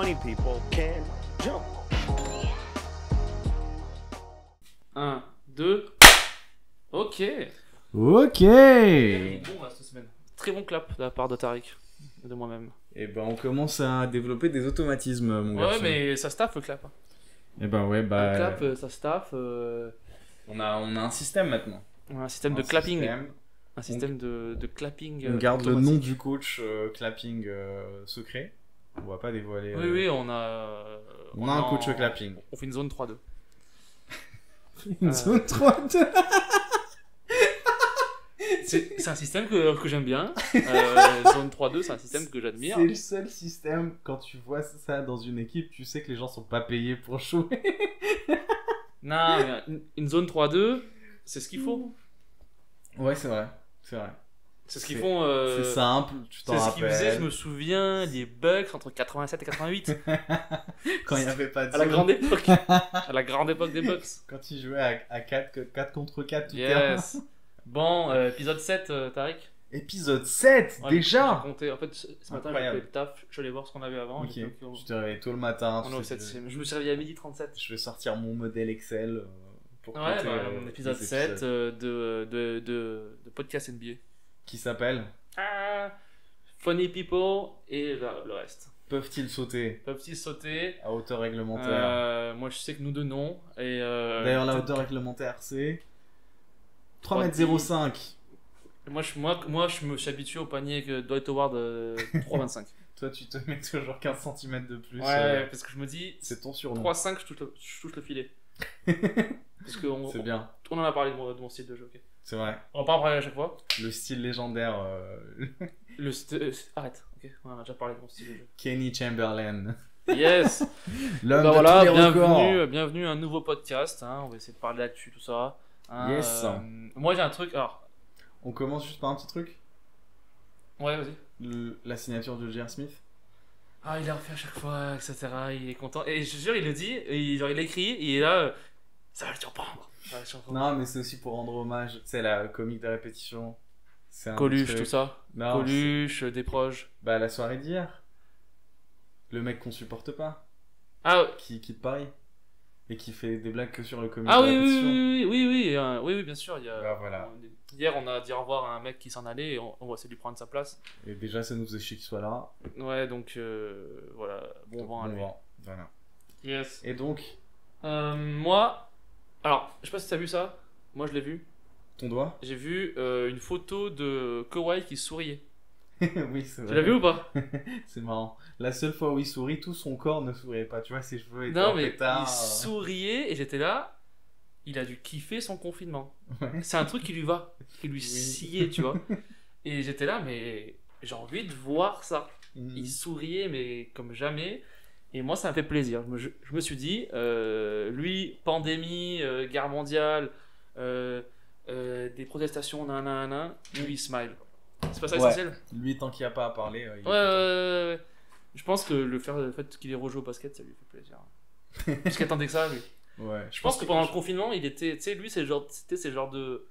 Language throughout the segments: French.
funny people can jump. 1, 2. Ok. Ok. Bon là cette semaine. Très bon clap de la part de Tariq et de moi-même. Et ben on commence à développer des automatismes, mon Ouais, garçon. mais ça staff le clap. Et ben ouais, bah. Le clap, ça staff. On a un système maintenant. On a un système de clapping. Un système de clapping. On garde le automatique. nom du coach clapping secret. On va pas dévoiler. Oui, on a. On a un coach clapping. On fait une zone 3-2. Une zone 3-2. C'est un système que j'aime bien. Zone 3-2, c'est un système que j'admire. C'est le seul système, quand tu vois ça dans une équipe, tu sais que les gens sont pas payés pour jouer. Non, mais une zone 3-2, c'est ce qu'il faut. Ouais, c'est vrai. C'est vrai. C'est ce qu'ils font. C'est simple, tu t'en C'est ce rappelles. qu'ils faisaient, je me souviens, les Bucks entre 87 et 88. Quand il n'y avait pas de À la zone. grande époque. À la grande époque des Bucks. Quand ils jouaient à 4 contre 4 tout Yes. Bon, épisode 7, Tariq. Épisode 7 Ouais, déjà. j'ai compté. En fait, ce matin, j'ai Incroyable. fait le taf. Je suis allé voir ce qu'on avait avant. Ok, J'ai fait, ok, tu t'es réveillé tôt le matin. on est au tu t'es dit, 7ème. Je me suis réveillé à 12h37. je vais sortir mon modèle Excel pour Ouais, compter, épisode les 7 épisodes. de podcast NBA. Qui s'appelle Ah, Funny People et le reste. Peuvent-ils sauter Peuvent-ils sauter à hauteur réglementaire? Moi, je sais que nous deux, non. Et, D'ailleurs, la peut-être hauteur réglementaire, c'est 3,10 3,05 m. Moi, je me suis habitué au panier que Dwight Howard 3,25. Toi, tu te mets toujours 15 cm de plus. Ouais, parce que je me dis, C'est ton surnom. 3,5, je touche le filet. Parce que C'est bien, on en a parlé de mon style de jeu, ok. c'est vrai. On va pas en parler à chaque fois. Le style légendaire Arrête, ok. On en a déjà parlé de mon style de jeu. Kenny Chamberlain. Yes. L'homme Bah de voilà, tous les records. bienvenue à un nouveau podcast. Hein. On va essayer de parler là-dessus, tout ça. Hein, Yes. Moi, j'ai un truc. Alors, On commence juste par un petit truc. ouais, vas-y. La signature de J.R. Smith. Ah, il a refait à chaque fois, etc. Il est content. Et je te jure, il le dit, et genre, il écrit, et il est là. Ça va le surprendre. Ça va le surprendre. Non, mais c'est aussi pour rendre hommage. Tu sais, la comique de répétition. C'est un Coluche, truc. tout ça. Non, Coluche, des proches. bah, la soirée d'hier. Le mec qu'on supporte pas. Ah, Qui quitte Paris. Et qui fait des blagues que sur le comique ah de oui, répétition. oui, bien sûr. Bah, voilà. Hier, on a dit au revoir à un mec qui s'en allait, et on va essayer de lui prendre sa place. Et déjà, ça nous faisait chier qu'il soit là. Ouais, donc voilà, bon vent à lui. vent. Voilà. Yes. Et donc, Moi, alors, je sais pas si t'as vu ça. Moi, je l'ai vu. ton doigt. J'ai vu une photo de Kawhi qui souriait. Oui, c'est Tu vrai. l'as vu ou pas? C'est marrant. La seule fois où il sourit, tout son corps ne souriait pas. Tu vois, ses cheveux étaient Non, en mais pétard. il souriait et j'étais là. Il a dû kiffer son confinement. Ouais. C'est un truc qui lui va, qui lui Oui. sciait, tu vois. Et j'étais là, mais j'ai envie de voir ça. Mm. Il souriait, mais comme jamais. Et moi, ça m'a fait plaisir. Je me suis dit, lui, pandémie, guerre mondiale, des protestations, nanana, lui, il smile. C'est pas ça Ouais. essentiel? Lui, tant qu'il n'y a pas à parler, il est Ouais, content. ouais. Je pense que le fait qu'il ait rejoué au basket, ça lui fait plaisir. Parce qu'il attendait que ça, lui. Ouais, Je pense que pendant le confinement, il était, tu sais, lui, c'était ce genre de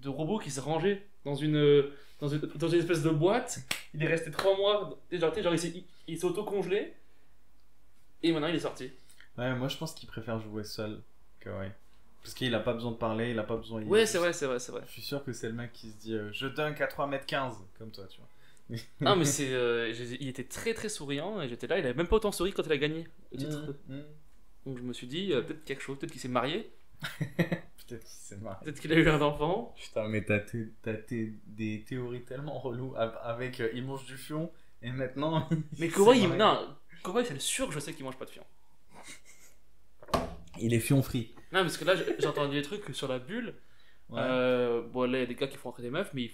robot qui se rangeait dans une espèce de boîte. Il est resté 3 mois, genre, il s'est auto-congelé. Et maintenant, il est sorti. Ouais, moi je pense qu'il préfère jouer seul que ouais. Parce qu'il a pas besoin de parler, il a pas besoin. Ouais, c'est vrai. Je suis sûr que c'est le mec qui se dit je dunk à 3,15 m comme toi, tu vois. Non, mais il était très très souriant et j'étais là. Il avait même pas autant souri quand il a gagné le titre. Donc je me suis dit, peut-être quelque chose, peut-être qu'il s'est marié, Peut-être qu'il s'est marré. peut-être qu'il a eu un enfant. Putain, mais t'as des théories tellement reloues avec il mange du fion et maintenant. Mais s'est Kawhi, marié. non, Kawhi, c'est sûr que je sais qu'il mange pas de fion. Il est fion free. Non, parce que là, j'ai entendu des trucs sur la bulle. Ouais. Bon, là, il y a des gars qui font entrer des meufs, mais ils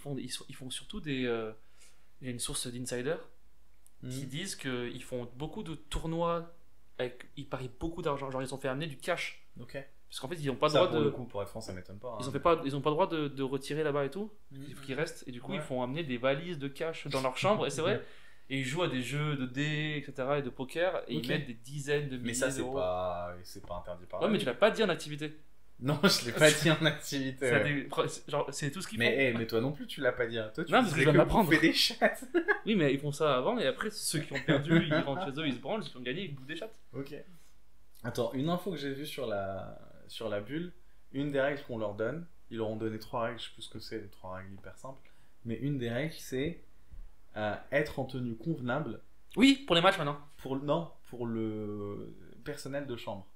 font surtout des. Il y a une source d'insider qui disent qu'ils font beaucoup de tournois. Ils parient beaucoup d'argent. Genre, ils ont fait amener du cash. Ok. Parce qu'en fait, ils n'ont pas le Ça, droit pour de. le coup, pour être franc, ça m'étonne pas. Ils ont pas le droit de retirer là-bas et tout. Il faut qu'ils restent. Et du coup, Ouais. ils font amener des valises de cash dans leur chambre. Et c'est vrai. Et ils jouent à des jeux de dés, etc. et de poker. Et Ok. ils mettent des dizaines de milliers Mais ça, c'est d'euros. pas interdit par Ouais, la mais loi. tu l'as pas dit en activité. Non, je l'ai pas dit en activité. Ça Ouais. genre, c'est tout ce qu'ils font. Mais toi non plus, tu l'as pas dit. Hein. Toi, tu Non, parce que disais je viens que d'apprendre. bouffer des chattes. Oui, mais ils font ça avant, et après, ceux qui ont perdu, ils rentrent chez eux, ils se branlent, ceux qui ont gagné, ils bouffent des chattes. Ok. Attends, une info que j'ai vue sur la bulle, une des règles qu'on leur donne, ils leur ont donné 3 règles, je sais plus ce que c'est, les 3 règles hyper simples, mais une des règles c'est être en tenue convenable Oui, pour les matchs maintenant. pour le personnel de chambre.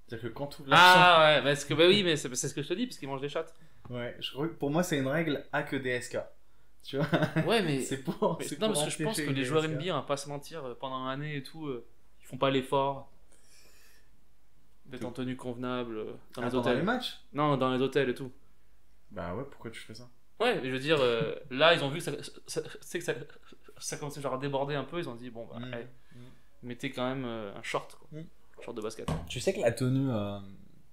C'est-à-dire que quand tu ouvres la Ah ouais, parce que, bah oui, mais c'est ce que je te dis, parce qu'ils mangent des chattes. chambre. Ouais, je crois que pour moi c'est une règle A que DSK. Tu vois. Ouais, mais. C'est pour. mais c'est non, pour parce que je pense empêcher que les les joueurs DSK. NBA, on va pas se mentir, pendant une année et tout, ils font pas l'effort d'être en tenue convenable dans les Pendant hôtels. les matchs. Non, dans les hôtels et tout. Bah ouais, pourquoi tu fais ça? Ouais, mais je veux dire, là, ils ont vu que ça commençait genre à déborder un peu, ils ont dit, bon, bah, Mm. allez, mettez quand même un short, quoi. Mm. Un short de basket. Tu sais que la tenue.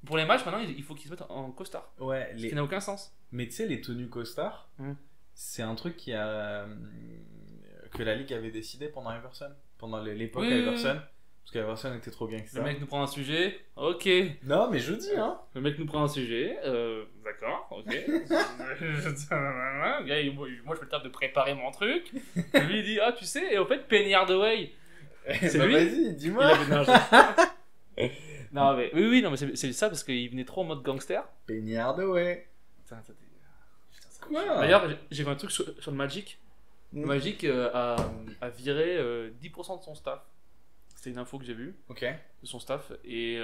Pour les matchs, maintenant, il faut qu'ils se mettent en costard. Ouais, Ce qui n'a aucun sens. mais tu sais, les tenues costards, Mm. c'est un truc que la Ligue avait décidé pendant Iverson. Pendant l'époque Oui, oui, Iverson. Parce qu'Iverson était trop bien que ça. Le mec nous prend un sujet, ok. Non, mais je dis, hein. Le mec nous prend un sujet, d'accord, ok. Moi, je fais le taf de préparer mon truc. Lui, il dit, ah, tu sais, et au fait, Penny Hardaway, c'est Bah, lui. vas-y, Il dis-moi. avait non, non, mais oui, non, mais c'est ça parce qu'il venait trop en mode gangster. Penny Hardaway. Putain, ça- Quoi? D'ailleurs, j'ai vu un truc sur le Magic. Le Mm. Magic a viré 10% de son staff. C'était une info que j'ai vue Ok. de son staff et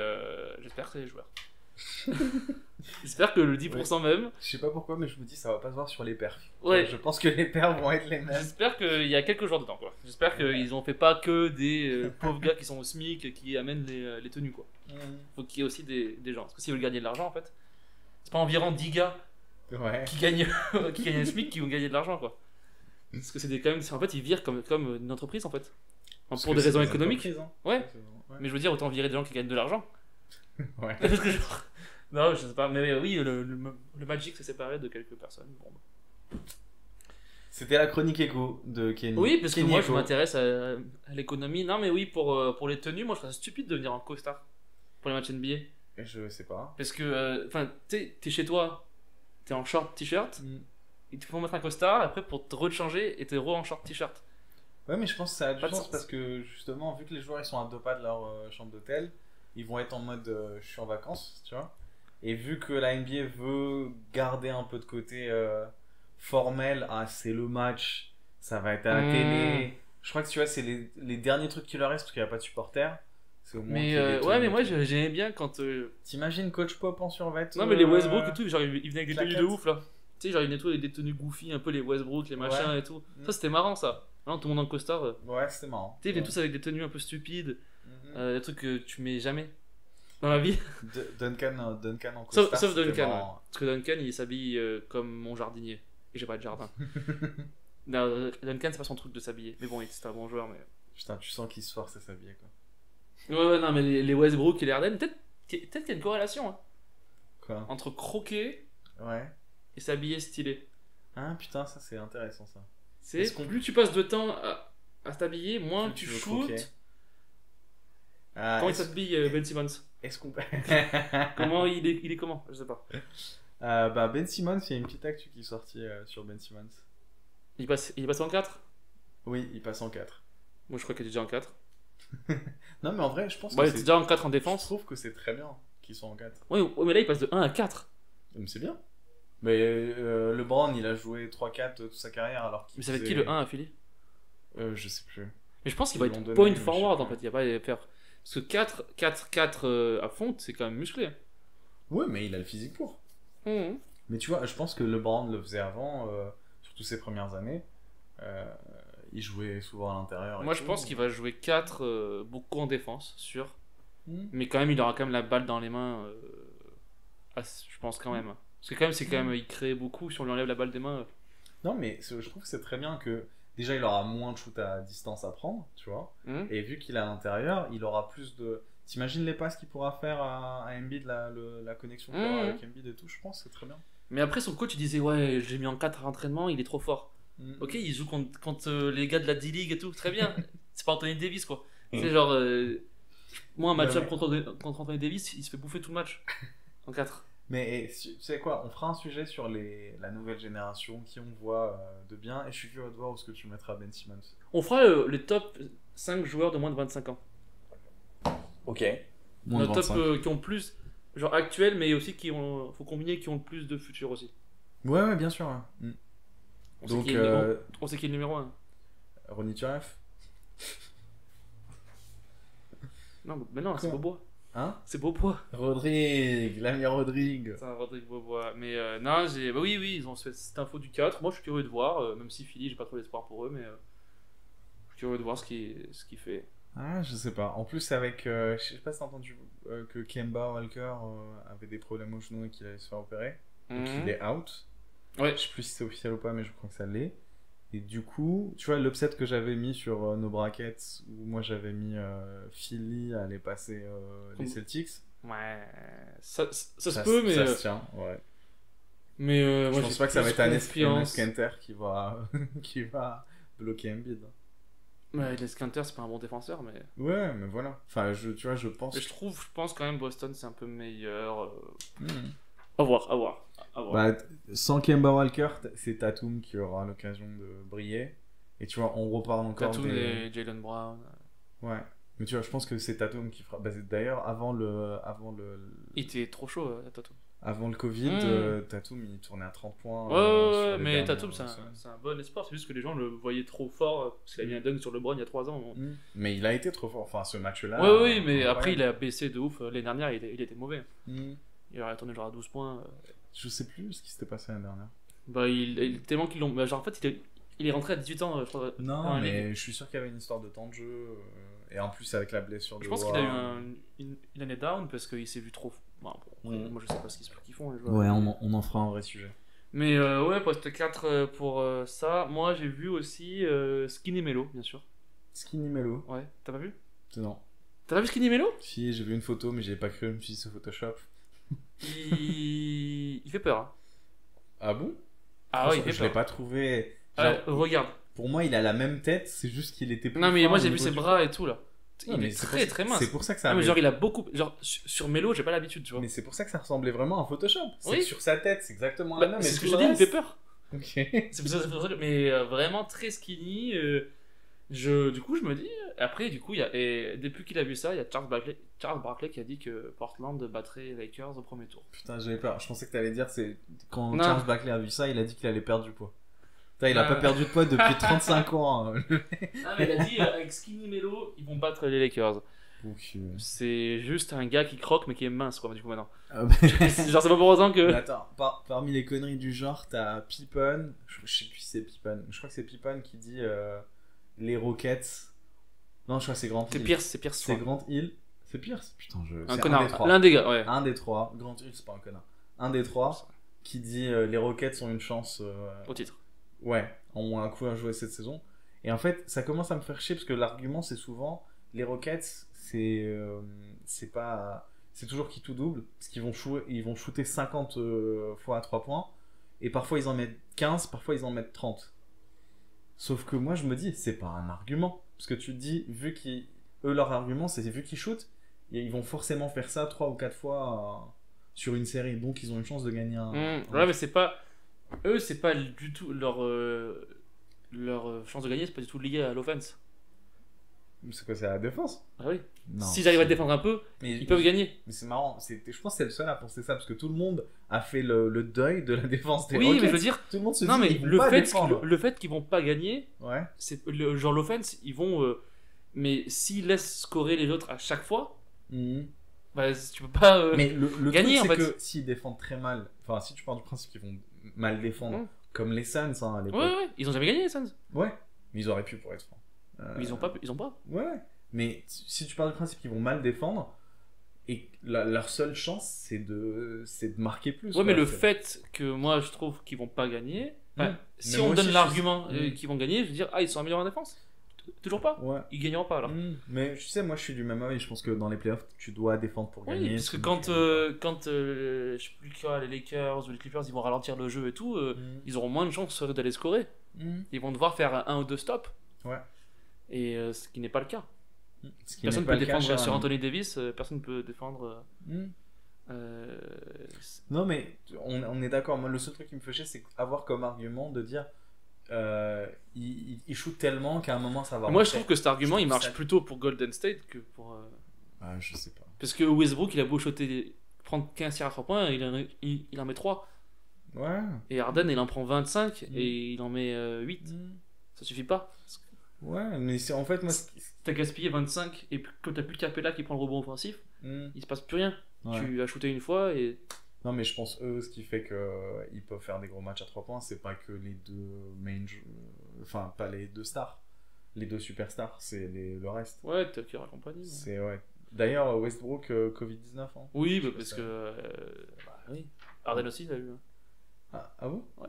j'espère que c'est les joueurs. J'espère que le 10% même. Je sais pas pourquoi, mais je me dis, ça va pas se voir sur les perfs. Ouais. Je pense que les perfs vont être les mêmes. J'espère qu'il y a quelques joueurs dedans, quoi. J'espère qu'ils ont fait pas que des pauvres gars qui sont au SMIC qui amènent les tenues, quoi. Faut qu'il y ait aussi des gens. Parce que s'ils veulent gagner de l'argent, en fait, c'est pas environ 10 gars Ouais. qui gagnent, qui gagnent le SMIC qui vont gagner de l'argent, quoi. Parce que c'est quand même. En fait, ils virent comme une entreprise, en fait. Parce Pour que des c'est raisons économiques. entreprises, hein. Ouais. Ouais. Mais je veux dire, autant virer des gens qui gagnent de l'argent. Ouais. Parce que genre. Non, je sais pas. Mais oui, le Magic s'est séparé de quelques personnes. Bon, bah. C'était la chronique écho de Kenny. Oui, parce que Kenny moi Echo. je m'intéresse à l'économie. Non, mais oui, pour les tenues, moi je trouve ça stupide de venir en costard pour les matchs NBA. Je sais pas. Parce que, enfin, t'es chez toi, t'es en short t-shirt, Mm. ils te font mettre un costard, après pour te rechanger et t'es en short t-shirt. Ouais, mais je pense que ça a du Pas de sens sens. parce que justement, vu que les joueurs ils sont à 2 pas de leur chambre d'hôtel, ils vont être en mode je suis en vacances, tu vois. Et vu que la NBA veut garder un peu de côté formel, ah c'est le match, ça va être à la Mm. télé. Je crois que tu vois, c'est les derniers trucs qui leur restent parce qu'il n'y a pas de supporters. C'est au moins Mais qu'il y ait des ouais, tenues mais moi et tout. j'aimais bien quand. T'imagines Coach Pop en survêt Non, mais les Westbrook et tout, genre ils venaient avec des tenues de claquettes. ouf là. Tu sais, genre ils venaient tous avec des tenues goofy, un peu les Westbrook, les machins Ouais. et tout. Mm. Ça c'était marrant ça. Non, tout le monde en costard. Ouais, c'était marrant. Tu sais, ils venaient tous avec des tenues un peu stupides, Mhm. des trucs que tu mets jamais dans la vie. Duncan en Sauf costard. Duncan, c'était ouais. marrant. Parce que Duncan il s'habille comme mon jardinier. Et j'ai pas de jardin. Non, Duncan c'est pas son truc de s'habiller. Mais bon, c'était un bon joueur. Mais... Putain, tu sens qu'il se force à s'habiller quoi. Ouais, non, mais les Westbrook et les Harden, peut-être qu'il y a une corrélation hein, Quoi? entre croquer Ouais. et s'habiller stylé. Ah putain, ça c'est intéressant ça. C'est Est-ce qu'on- plus tu passes de temps à t'habiller, moins Plus tu tu veux shootes. croquer. Ah, Comment il est-ce s'habille Ben Simmons? est-ce qu'on Comment il est comment? Je sais pas. bah Ben Simmons, il y a une petite actu qui est sortie sur Ben Simmons. Il passe en 4? Oui, il passe en 4. Moi je crois qu'il est déjà en 4. Non mais en vrai, je pense Bah, que il était déjà en 4 en je défense. trouve que c'est très bien qu'ils soient en 4. Ouais, ouais, mais là il passe de 1 à 4. Mais c'est bien. Mais LeBron, il a joué 3-4 toute sa carrière alors qu'il Mais ça va être faisait- qui le 1 à Philly? Je sais plus. Mais je pense qu'il Ils va l'ont être donné, point mais je forward sais en pas. fait. Il y a pas à faire. Parce que 4 à fond, c'est quand même musclé. Ouais, mais il a le physique pour. Mhm. Mais tu vois, je pense que LeBron le faisait avant, surtout ses premières années. Il jouait souvent à l'intérieur. et Moi je tout. pense qu'il va jouer 4 beaucoup en défense, sûr. Hmm. Mais quand même, il aura quand même la balle dans les mains. Je pense quand même. Parce que quand même, c'est quand même, il crée beaucoup. Si on lui enlève la balle des mains. Non, mais je trouve que c'est très bien que déjà il aura moins de shoot à distance à prendre, tu vois. Mhm. Et vu qu'il est à l'intérieur, il aura plus de. T'imagines les passes qu'il pourra faire à Embiid, la connexion qu'il aura Mhm. avec Embiid et tout, je pense que c'est très bien. Mais après, son coach il disait ouais, j'ai mis en 4 à l'entraînement, il est trop fort. Mhm. Ok, il joue contre les gars de la D-League et tout, très bien. C'est pas Anthony Davis quoi. C'est genre. Moi, un match-up Ouais, contre Anthony Davis, il se fait bouffer tout le match. En 4. Mais tu sais quoi, on fera un sujet sur la nouvelle génération, qui on voit de bien, et je suis curieux de voir où est-ce que tu mettras Ben Simmons. On fera les top 5 joueurs de moins de 25 ans. Ok. Nos top qui ont plus, genre actuels, mais aussi faut combiner qui ont le plus de futur aussi. Ouais, bien sûr. Ouais. On Donc, sait qui est, on sait qui est le numéro 1. Ronny Turev. Non, mais non, c'est Quoi? Bobois. Hein? C'est Bobois. Rodrigue, l'ami Rodrigue. C'est un Rodrigue Bobois. Mais non, bah oui, ils ont fait cette info du 4. Moi, je suis curieux de voir, même si Philly, j'ai pas trop d'espoir pour eux, mais je suis curieux de voir ce qu'il fait. Ah, je sais pas. En plus, avec. Je sais pas si t'as entendu que Kemba Walker avait des problèmes au genou et qu'il allait se faire opérer. Donc il est out. Ouais. Je sais plus si c'est officiel ou pas, mais je crois que ça l'est. Et du coup, tu vois, l'upset que j'avais mis sur nos brackets, où moi j'avais mis Philly à aller passer les Celtics. Ouais, ça se peut, mais. Ça se tient, ouais. Mais Je moi, pense j'ai pas que ça va être Enes confiance. Kanter qui va, qui va bloquer Embiid. Ouais, Les Skinter, c'est pas un bon défenseur, mais. Ouais, mais voilà. Enfin, tu vois, je pense. Mais je pense quand même Boston, c'est un peu meilleur. Hmm. À voir. Bah, sans Kemba Walker, c'est Tatum qui aura l'occasion de briller. Et tu vois, on reparle encore Tatum et Jaylen Brown. Ouais. Mais tu vois, je pense que c'est Tatum qui fera. Bah, d'ailleurs, avant le Il était trop chaud, Tatum. Avant le Covid, Tatum il tournait à 30 points. Ouais, sur les mais dernières Tatum c'est un bon espoir, c'est juste que les gens le voyaient trop fort parce qu'il a mis un dunk sur LeBron il y a 3 ans. Mais il a été trop fort, enfin ce match-là. Oui, mais après il a baissé de ouf. L'année dernière il était mauvais. Il aurait tourné genre à 12 points. Je sais plus ce qui s'était passé l'année dernière. Bah, tellement qu'ils l'ont. Bah, genre en fait il est rentré à 18 ans, je crois. Non, mais je suis sûr qu'il y avait une histoire de temps de jeu. Et en plus avec la blessure de. Je pense qu'il a eu une année down parce qu'il s'est vu trop. Bon, après, moi je sais pas ce qu'ils font. Les joueurs. Ouais, on en fera un vrai sujet. Mais ouais, poste 4 pour ça. Moi j'ai vu aussi Skinny Melo, bien sûr. Skinny Melo. Ouais, t'as pas vu? Non. T'as pas vu Skinny Melo? Si, j'ai vu une photo, mais j'ai pas cru, je me suis dit c'est Photoshop. Il fait peur. Hein. Ah bon? Ah ouais, il fait je peur. l'ai pas trouvé. Regarde. Pour moi, il a la même tête, c'est juste qu'il était plus. Non, mais fin moi au j'ai vu niveau ses du bras corps. et tout là. Ouais, Il est très très mince. C'est pour ça que ça. Non, mais genre il a beaucoup. Genre sur Melo, j'ai pas l'habitude, tu vois. Mais c'est pour ça que ça ressemblait vraiment à Photoshop. C'est Oui. que sur sa tête, c'est exactement Bah, la même. c'est et ce que tout je le dis, il me fait reste- peur. Ok. C'est pour ça que. Mais vraiment très skinny. Du coup, je me dis. Après, du coup, depuis qu'il a vu ça, il y a Charles Barkley qui a dit que Portland battrait les Lakers au premier tour. Putain, j'avais peur. Je pensais que t'allais dire, c'est quand Non. Charles Barkley a vu ça, il a dit qu'il allait perdre du poids. Putain, il a pas perdu de poids depuis 35 ans. Hein. Ah, mais il a dit avec Skinny Melo, ils vont battre les Lakers. Donc, C'est juste un gars qui croque mais qui est mince, quoi, du coup, maintenant. ah bah- Genre, c'est pas pour autant que. Mais attends, parmi les conneries du genre, t'as Pippen. Je sais plus si c'est Pippen. Je crois que c'est Pippen qui dit les Rockets. Non, je crois que c'est Grant C'est Hill. Pierce, C'est Grant Hill. C'est Pierce. Putain, un c'est connard. des trois. L'un des gars, ouais. Un des trois. Grant Hill, c'est pas un connard. Un des trois qui dit les Rockets ont une chance. Au titre. Ouais, ont un coup à jouer cette saison. Et en fait, ça commence à me faire chier parce que l'argument c'est souvent les Rockets, c'est pas, c'est toujours qui tout double parce qu'ils vont shooter 50 fois à 3 points et parfois ils en mettent 15, parfois ils en mettent 30. Sauf que moi je me dis c'est pas un argument parce que tu te dis eux leur argument c'est vu qu'ils shootent, ils vont forcément faire ça 3 ou 4 fois sur une série donc ils ont une chance de gagner un. Ouais, mais c'est pas. Eux, c'est pas du tout leur chance de gagner, c'est pas du tout lié à l'offense. C'est quoi, c'est la défense? Ah oui. Non. S'ils arrivent à défendre un peu, Mais ils peuvent gagner. Mais c'est marrant, je pense que c'est le seul à penser ça parce que tout le monde a fait le deuil de la défense des Oui, Rockets. mais je veux dire, tout le monde se non, dit mais ils vont pas défendre. le fait qu'ils vont pas gagner, Ouais. c'est genre l'offense, ils vont. Mais s'ils laissent scorer les autres à chaque fois, bah tu peux pas Mais le gagner truc, en c'est fait. que s'ils défendent très mal, enfin si tu pars du principe qu'ils vont mal défendre, Ouais. comme les Suns hein, à l'époque. Ouais, ils ont jamais gagné les Suns. Ouais. Mais ils auraient pu pour être franc. Mais ils ont pas. Ouais. Mais si tu pars du principe qu'ils vont mal défendre et leur seule chance c'est de marquer plus. Ouais, quoi. mais le C'est- fait que moi je trouve qu'ils vont pas gagner, enfin, si Mais on moi donne aussi, l'argument je suis- qu'ils vont gagner, je veux dire, ils sont améliorés en défense. Toujours pas. Ouais. Ils gagneront pas alors. Mais tu sais, moi je suis du même avis. Je pense que dans les playoffs, tu dois défendre pour Oui, gagner. parce que sinon quand je sais plus quoi, les Lakers ou les Clippers, ils vont ralentir le jeu et tout, ils auront moins de chances d'aller scorer. Ils vont devoir faire un ou deux stops. Ouais. Et ce qui n'est pas le cas. Ce qui Personne n'est pas peut le cas défendre chez sur un- Anthony Davis, personne peut défendre Euh, Non, mais on est d'accord. Moi, le seul truc qui me fait chier, c'est avoir comme argument de dire il shoot tellement qu'à un moment ça va Moi, je rentrer. trouve que cet argument, Je il trouve marche ça- plutôt pour Golden State que pour. Ah, je sais pas. Parce que Westbrook, il a beau shotter, prendre 15 tirs à 3 points, il en met 3. Ouais. Et Harden, il en prend 25 Mm. et il en met 8. Mm. Ça suffit pas. Ouais, mais c'est en fait, moi. T'as gaspillé 25 et quand t'as plus Capella qui prend le rebond offensif, il se passe plus rien. Ouais. Tu as shooté une fois et. Non, mais je pense, eux, ce qui fait qu'ils peuvent faire des gros matchs à 3 points, c'est pas que les deux enfin, pas les deux stars. Les deux superstars, c'est le reste. Ouais, Tucker et compagnie. Ouais. C'est, ouais. D'ailleurs, Westbrook, Covid-19. Hein. Oui, Je bah, sais parce pas que. Bah, oui. Harden aussi, il a eu. Ah bon? Ouais.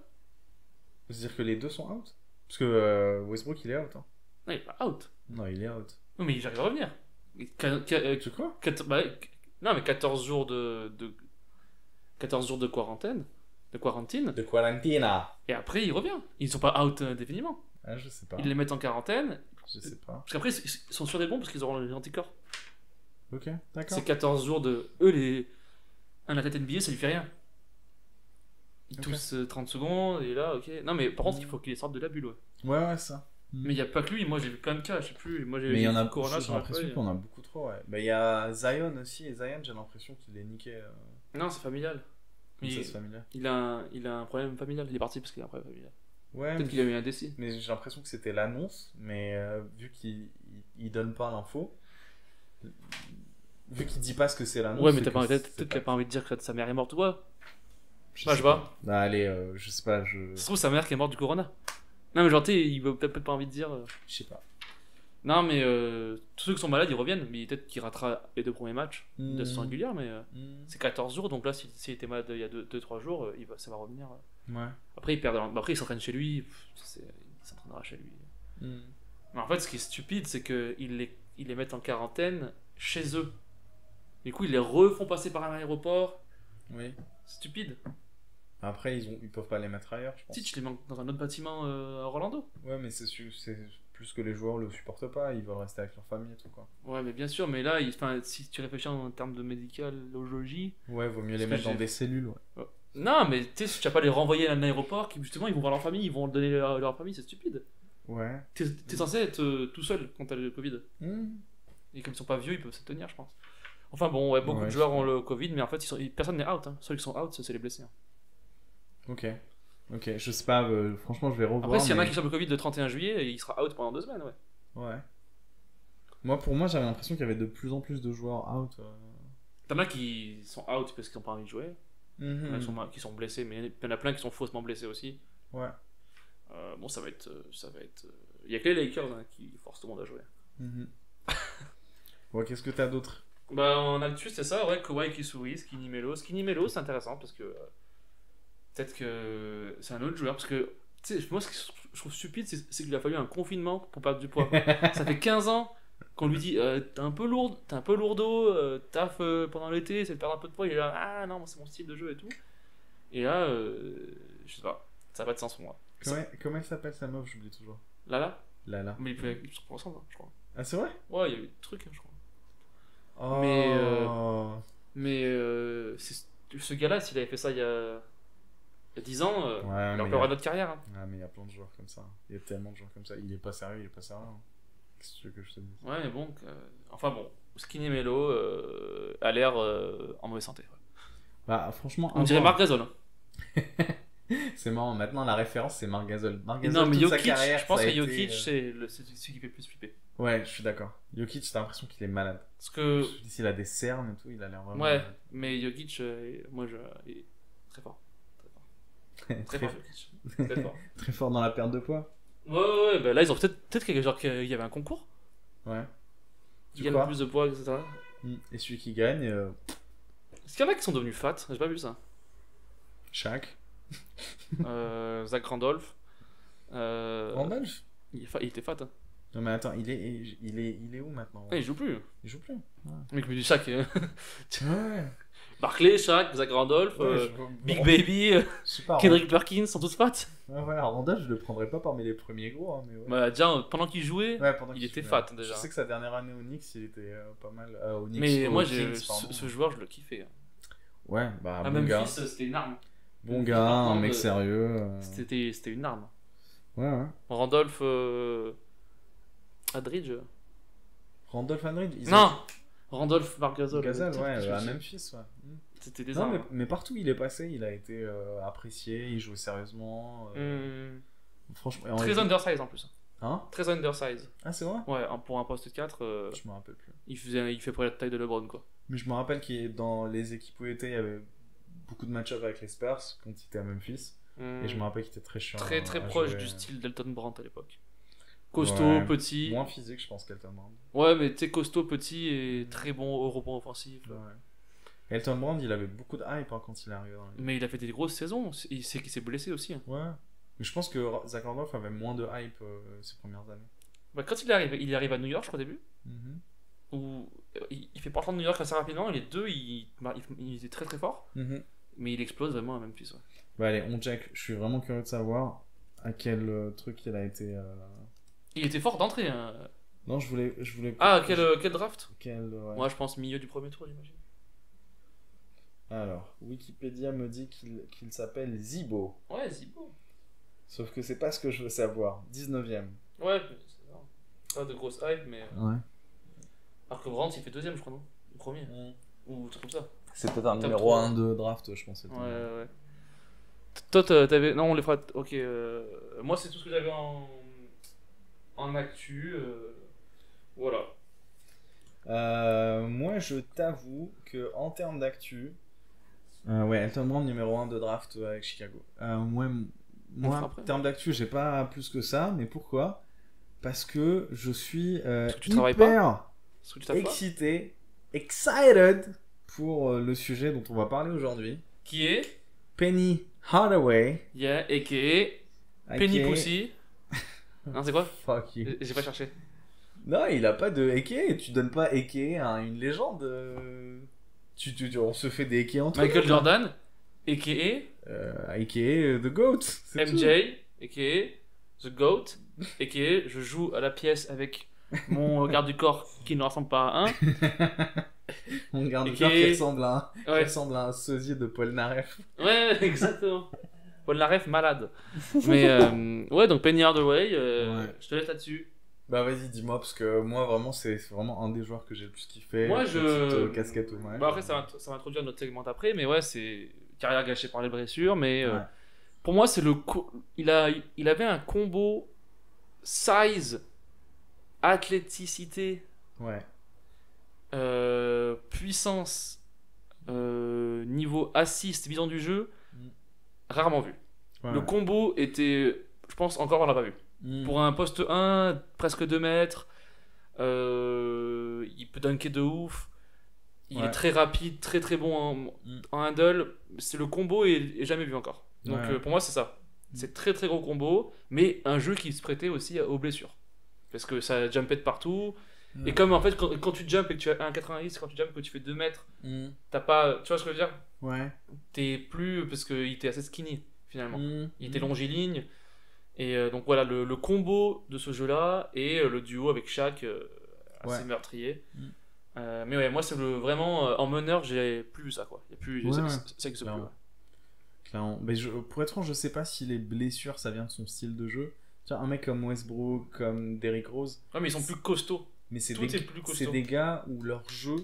C'est-à-dire que les deux sont out? Parce que Westbrook, il est out. Hein. Non, il est pas out. Non, il est out. Non, mais j'arrive à revenir. Tu crois? Non, mais 14 jours 14 jours de quarantaine. De quarantine. De Quarantina. Et après, il revient. Ils sont pas out définitivement. Ah, je sais pas. Ils les mettent en quarantaine. Je sais pas. Parce qu'après, ils sont sûrs d'être bons parce qu'ils auront les anticorps. Ok, d'accord. C'est 14 jours de. Eux, un athlète NBA, ça lui fait rien. Ils Ok. toussent 30 secondes et là, ok. Non, mais par contre, il faut qu'ils sortent de la bulle, ouais. Ouais, ça. Mais il n'y a pas que lui, moi j'ai vu plein de cas, je sais plus. Moi j'ai Mais il y en a, Corona j'ai sur la l'impression feuille. qu'on a beaucoup trop, ouais. Bah, il y a Zion aussi, et Zion, j'ai l'impression qu'il est niqué. Non, c'est familial. Comme ça, Mais c'est familial. il a un problème familial. Il est parti parce qu'il a un problème familial. Ouais, Peut-être qu'il a eu un décès. mais j'ai l'impression que c'était l'annonce, mais vu qu'il donne pas l'info, vu qu'il dit pas ce que c'est l'annonce. Ouais, mais c'est t'as que pas, c'est peut-être qu'il a pas envie de dire que sa mère est morte ou quoi. Je Bah, sais je vois. Bah, allez, je sais pas, Ça se trouve, sa mère qui est morte du corona. Non, mais genre, tu sais, il veut peut-être pas envie de dire. je sais pas. Non, mais tous ceux qui sont malades, ils reviennent. Mais peut-être qu'il ratera les 2 premiers matchs de façon régulière. Mais c'est 14 jours. Donc là, s'il était malade il y a 2-3 jours, ça va revenir. Ouais. Après, après il s'entraîne chez lui. Il s'entraînera chez lui. Mais en fait, ce qui est stupide, c'est qu'ils les mettent en quarantaine chez eux. Du coup, ils les refont passer par un aéroport. Oui. Stupide. Après, ils peuvent pas les mettre ailleurs, je pense. Si tu les mets dans un autre bâtiment à Orlando. Ouais, mais c'est plus que les joueurs le supportent pas, ils veulent rester avec leur famille et tout, quoi. Ouais, mais bien sûr, mais là, si tu réfléchis en termes de médicalogie. Ouais, vaut mieux les Parce que mettre dans j'ai- des cellules, ouais. Non, mais tu sais, tu vas pas les renvoyer à un aéroport qui justement ils vont voir leur famille, ils vont donner leur famille, c'est stupide. Ouais. T'es censé être tout seul quand t'as le Covid. Et comme ils sont pas vieux, ils peuvent se tenir, je pense. Enfin bon, ouais, beaucoup Ouais, de joueurs ont le Covid, mais en fait, personne n'est out. Hein. Ceux qui sont out, c'est les blessés. Hein. Ok. Ok, je sais pas, franchement, je vais revoir. Après, s'il y en a mais- qui sont le Covid le 31 juillet, il sera out pendant 2 semaines, ouais. Ouais. Pour moi, j'avais l'impression qu'il y avait de plus en plus de joueurs out. T'en as qui sont out parce qu'ils ont pas envie de jouer. T'en as qui sont blessés, mais il y en a plein qui sont faussement blessés aussi. Ouais. Bon, ça va être. Il y a que les Lakers hein, qui forcent tout le monde à jouer. Ouais, qu'est-ce que t'as d'autre? Bah, en actu, c'est ça, ouais, Kawhi qui sourit, Skinny Melo. Skinny Melo, c'est intéressant parce que. Peut-être que c'est un autre joueur. Parce que, tu sais, moi, ce que je trouve stupide, c'est qu'il a fallu un confinement pour perdre du poids. Ça fait 15 ans qu'on lui dit t'es un peu lourdeau, taf pendant l'été, c'est de perdre un peu de poids. Il est là, ah non, c'est mon style de jeu et tout. Et là, je sais pas, ça n'a pas de sens pour moi. Comment elle s'appelle sa meuf? J'oublie toujours. Là, Lala. mais ils sont pas ensemble, hein, je crois. Ah, c'est vrai? Ouais, il y a eu des trucs, hein, je crois. Oh. Mais ce gars-là, s'il avait fait ça il y a 10 ans, Ouais, il mais aurait pleuré notre carrière. Hein. Ah, mais il y a plein de joueurs comme ça. Il y a tellement de joueurs comme ça. Il est pas sérieux, hein. Qu'est-ce que tu veux que je te dise? Ouais, mais bon, enfin bon, Skinny Melo a l'air en mauvaise santé. Ouais. Bah, franchement, On dirait Marc Gasol. Hein. C'est marrant, maintenant la référence c'est Marc Gasol. Marc Et Gasol, non, mais toute sa Jokic, carrière, je pense ça a que Jokic, été, c'est celui qui fait le plus flipper. Ouais, je suis d'accord. Jokic, t'as l'impression qu'il est malade. Parce que, S'il a des cernes et tout, il a l'air vraiment. ouais, malade. mais Jokic, il est très fort. Très très, fort, Jokic. Très fort. très fort dans la perte de poids. Ouais, bah là, ils ont peut-être qu'il y avait un concours. Ouais. Qui Tu gagne crois le plus de poids, etc. Et celui qui gagne, Est-ce qu'il y en a qui sont devenus fat? J'ai pas vu ça. Shaq. Zach Randolph. Randolph. Il était fat. Hein. Non mais attends, il est où maintenant? Ah, il joue plus. Il joue plus. Le mec me dit Shaq. Ouais. Barclay, Shaq, Zach Randolph, Big Bon, Baby, je sais pas. Kendrick Perkins sont tous fat. Ouais, voilà, Randolph, je le prendrais pas parmi les premiers gros. Hein, mais ouais. Bah, déjà, pendant qu'il jouait, Ouais, pendant il qu'il était jouait, fat ouais. déjà. Je sais que sa dernière année au Knicks, il était pas mal. Au Knicks, Mais aux moi, Kings, pardon. ce joueur, je le kiffais. Hein. Ouais, bah, À bon gars. Memphis, c'était une arme. Bon Par gars, un contre, mec sérieux. C'était une arme. Ouais, ouais. Randolph Aldridge. Randolph Aldridge Non, Randolph Marc Gasol. Gasol, Putain, ouais, je à sais. Memphis, ouais. C'était des Non, armes. mais partout où il est passé, il a été apprécié, il jouait sérieusement. Franchement. Très undersize en plus. Hein? Très undersize. Ah, c'est vrai? Ouais, pour un poste 4, Je me rappelle plus. il fait près de la taille de LeBron quoi. Mais je me rappelle qu'il dans les équipes où il était, il y avait beaucoup de match-up avec les Spurs quand il était à Memphis. Et je me rappelle qu'il était très chiant. Très très à proche jouer. du style d'Elton Brandt à l'époque. Costaud, Ouais, petit. Moins physique, je pense, qu'Elton Brand. Ouais, mais tu sais, costaud, petit et très bon au rebond offensif. Ouais. Elton Brand, il avait beaucoup de hype quand il est arrivé dans la ligue. Mais il a fait des grosses saisons. Il s'est blessé aussi. Hein. Ouais. Mais je pense que Zach Randolph avait moins de hype ces premières années. Bah, quand il arrive à New York, je crois, au début. Où il fait partant de New York assez rapidement. Et les deux, il était très très fort. Mais il explose vraiment à Memphis. Ouais. Bah allez, on check. Je suis vraiment curieux de savoir à quel truc il a été. Il était fort d'entrée. Hein. Non, je voulais. Ah, quel draft? Ouais. Moi, je pense milieu du premier tour, j'imagine. Alors, Wikipédia me dit qu'il s'appelle Zibo. Ouais, Zibo. Sauf que c'est pas ce que je veux savoir. 19ème. Ouais, c'est pas de grosse hype, mais. Ouais. Alors que Brandt, il fait deuxième, je crois, non? Ou premier. Ou un truc comme ça. C'est peut-être un Top numéro 3. 1 de draft, je pense. Ouais. Toi, t'avais. Non, on les fera. Ok. Moi, c'est tout ce que j'avais en actu. Voilà. Moi, je t'avoue que en termes d'actu. Ouais, Elton Brand, numéro 1 de draft avec Chicago. Moi en termes d'actu, j'ai pas plus que ça, mais pourquoi? Parce que je suis Parce que tu travailles hyper Est-ce que tu t'appelles excité, excited pour le sujet dont on va parler aujourd'hui. Qui est Penny Hardaway. Yeah, a.k.a. Penny Pussy. Non, c'est quoi? Fuck you. J'ai pas cherché. Non, il a pas de eke. Tu donnes pas eke à une légende. On se fait des eke entre Michael nous, Jordan, a.k.a. aka The Goat. c'est MJ, tout. a.k.a. The Goat, a.k.a. je joue à la pièce avec mon garde du corps qui ne ressemble pas à un. On garde le Aka- corps qui ressemble à qui Ouais, ressemble à un sosie de Paul Naref. ouais, exactement. Paul Naref malade. Mais ouais, donc Penny Hardaway, Ouais. je te laisse là-dessus. Bah vas-y, dis-moi, parce que moi vraiment c'est vraiment un des joueurs que j'ai le plus kiffé. Moi, Petite casquette au match. Bah après, ça va introduire notre segment après, mais ouais, c'est carrière gâchée par les blessures, mais Ouais. pour moi, c'est il avait un combo size, athléticité, Ouais. puissance, niveau assist, vision du jeu, Mm. rarement vu. Ouais. Le combo était, je pense, encore on l'a pas vu. Mm. Pour un poste 1, presque 2 mètres, il peut dunker de ouf. Il Ouais. est très rapide, très très bon en handle. C'est le combo est jamais vu encore. Donc Ouais. pour moi c'est ça. C'est très très gros combo, mais un jeu qui se prêtait aussi aux blessures. Parce que ça jumpait de partout. Ouais. Et comme en fait quand tu jumps et que tu as 1,90, quand tu jumps et que tu fais 2 mètres, Mm. t'as pas. Tu vois ce que je veux dire? Ouais. T'es plus. Parce qu'il était assez skinny finalement. Mm. Il était longiligne. Et donc voilà, le combo de ce jeu-là et le duo avec Shaq assez Ouais. meurtrier. Mm. Mais ouais, moi c'est vraiment en meneur, j'ai plus vu ça quoi. Il y a plus, Ouais, ça ouais. existe plus. Clairement. Clairement. Mais pour être franc, je sais pas si les blessures ça vient de son style de jeu. Tu vois, un mec comme Westbrook, comme Derrick Rose, Ouais, mais ils sont plus costauds. mais c'est Tout des, est plus costaud. c'est des gars où leur jeu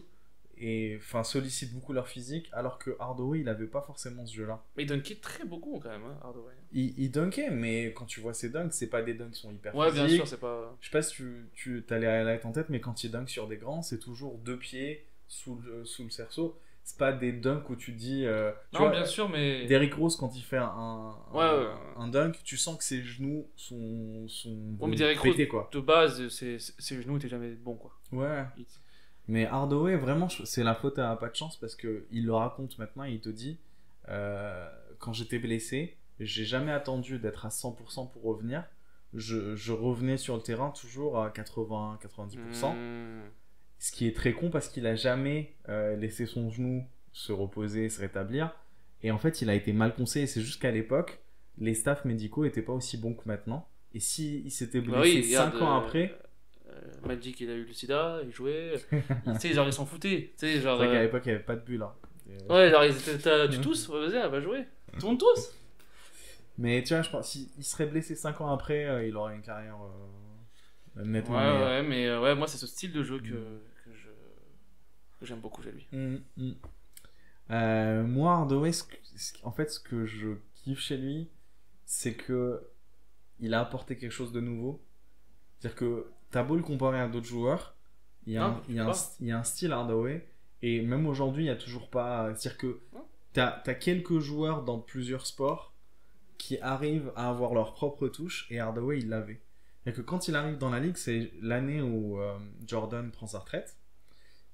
sollicite beaucoup leur physique, alors que Hardaway il avait pas forcément ce jeu-là. Mais il dunkait très beaucoup quand même, hein, Hardaway. Il dunkait, mais quand tu vois ses dunks, c'est pas des dunks qui sont hyper Ouais, bien physiques. sûr, c'est pas. Je sais pas si tu as les highlights en tête, mais quand il dunk sur des grands, c'est toujours 2 pieds sous le cerceau. C'est pas des dunks où tu dis. Tu Non, vois, bien sûr, mais. Derrick Rose, quand il fait un dunk, tu sens que ses genoux sont Ouais, mais Derrick Rose, pétés, quoi. de base, ses genoux étaient jamais bons quoi. Ouais. Mais Hardaway, vraiment, c'est la faute à pas de chance parce qu'il le raconte maintenant, il te dit quand j'étais blessé, j'ai jamais attendu d'être à 100% pour revenir. Je revenais sur le terrain toujours à 80-90%. Ce qui est très con parce qu'il a jamais laissé son genou se reposer, se rétablir. Et en fait, il a été mal conseillé. C'est juste qu'à l'époque, les staffs médicaux étaient pas aussi bons que maintenant. Et s'il s'était blessé 5 ans après. Magic, il a eu le sida, il jouait. Tu sais, genre, ils s'en foutaient. Tu sais, genre. C'est vrai qu'à l'époque, il n'y avait pas de bulle. Hein. Ouais, genre, tu tous, vas-y, on va jouer. Tourne tous. Mais tu vois, je pense s'il serait blessé 5 ans après, il aurait une carrière nettement Ouais, meilleure. ouais, mais ouais, moi, c'est ce style de jeu que j'aime beaucoup chez lui. Moi, Hardaway, en fait, ce que je kiffe chez lui, c'est que il a apporté quelque chose de nouveau. C'est-à-dire que t'as beau le comparer à d'autres joueurs, Non, il y a un style Hardaway, et même aujourd'hui, il n'y a toujours pas. C'est-à-dire que t'as quelques joueurs dans plusieurs sports qui arrivent à avoir leur propre touche, et Hardaway, il l'avait. C'est-à-dire que quand il arrive dans la ligue, c'est l'année où Jordan prend sa retraite.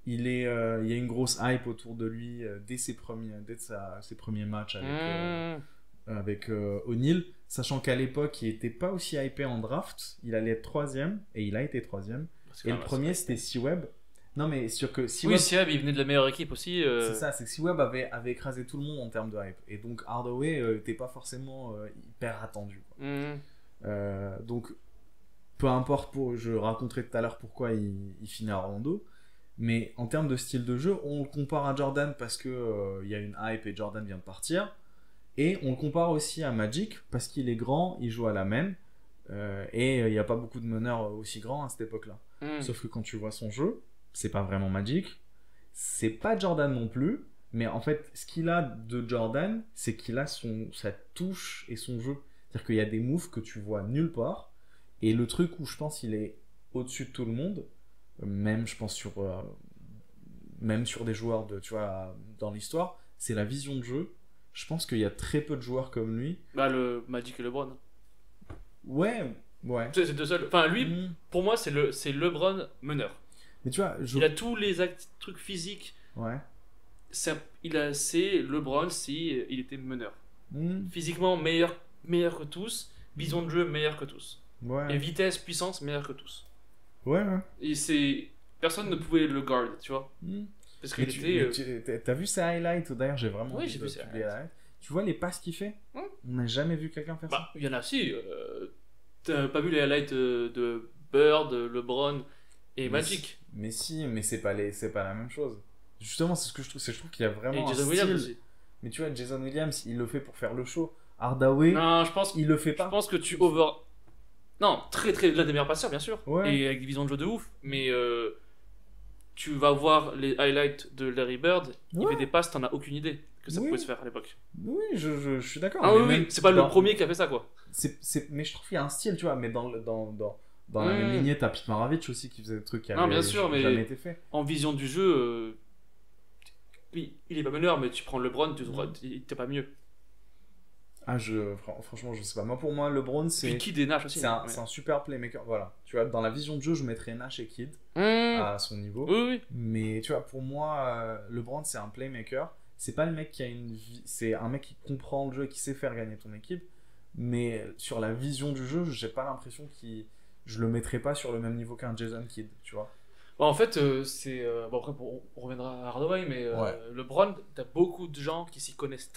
Il y a une grosse hype autour de lui dès ses premiers matchs avec O'Neal, sachant qu'à l'époque, il n'était pas aussi hypé en draft. Il allait être troisième, et il a été troisième. Et le premier, c'était C-Web. Non, mais sûr que Oui, C-Web, il venait de la meilleure équipe aussi. C'est ça, c'est que C-Web avait écrasé tout le monde en termes de hype. Et donc Hardaway n'était pas forcément hyper attendu, quoi. Donc, peu importe, je raconterai tout à l'heure pourquoi il finit à Orlando. Mais en termes de style de jeu, on le compare à Jordan parce que il y a une hype et Jordan vient de partir. Et on le compare aussi à Magic parce qu'il est grand, il joue à la main. Et il n'y a pas beaucoup de meneurs aussi grands à cette époque-là. Sauf que quand tu vois son jeu, c'est pas vraiment Magic. C'est pas Jordan non plus. Mais en fait, ce qu'il a de Jordan, c'est qu'il a sa touche et son jeu. C'est-à-dire qu'il y a des moves que tu vois nulle part. Et le truc où je pense qu'il est au-dessus de tout le monde, même je pense même sur des joueurs tu vois, dans l'histoire, c'est la vision de jeu. Je pense qu'il y a très peu de joueurs comme lui. Bah, le Magic et LeBron. Ouais. C'est deux seuls. Enfin, lui, pour moi, c'est LeBron meneur. Mais tu vois, il a tous les trucs physiques. Ouais. C'est LeBron si il était meneur. Physiquement meilleur que tous, vision de jeu meilleur que tous. Ouais. Et vitesse, puissance meilleur que tous. Ouais. Et personne ne pouvait le guard, tu vois. Parce qu'il était. T'as vu ses highlights? D'ailleurs, j'ai vraiment j'ai vu ses highlights. Tu vois les passes qu'il fait? On n'a jamais vu quelqu'un faire ça. Il y en a si. T'as pas vu les highlights de Bird, LeBron et Magic? Mais si, mais c'est pas la même chose. Justement, c'est ce que je trouve. Je trouve qu'il y a vraiment et Jason un Williams style. aussi. Mais tu vois, Jason Williams, il le fait pour faire le show. Hardaway, non, il le fait pas. Je pense que tu over. Non, très l'un des meilleurs passeurs, bien sûr. Ouais. Et avec des visions de jeu de ouf. Mais tu vas voir les highlights de Larry Bird, il fait des passes, t'en as aucune idée que ça pouvait se faire à l'époque. Oui, je suis d'accord. Ah oui, c'est pas le premier qui a fait ça, quoi. Mais je trouve qu'il y a un style, tu vois, mais dans la même lignée, t'as Pete Maravich aussi qui faisait des trucs qui avaient jamais été fait. En vision du jeu, il est pas meneur, mais tu prends LeBron, t'es pas mieux. Franchement, je sais pas. Moi, pour moi, LeBron, c'est. Puis Kidd et Nash aussi. C'est un super playmaker. Voilà. Tu vois, dans la vision de jeu, je mettrais Nash et Kidd à son niveau. Oui. Mais tu vois, pour moi, LeBron, c'est un playmaker. C'est pas le mec qui a une vie. C'est un mec qui comprend le jeu et qui sait faire gagner ton équipe. Mais sur la vision du jeu, j'ai pas l'impression je le mettrais pas sur le même niveau qu'un Jason Kidd, tu vois. En fait, bon, après, on reviendra à Hardaway, mais LeBron, t'as beaucoup de gens qui s'y connaissent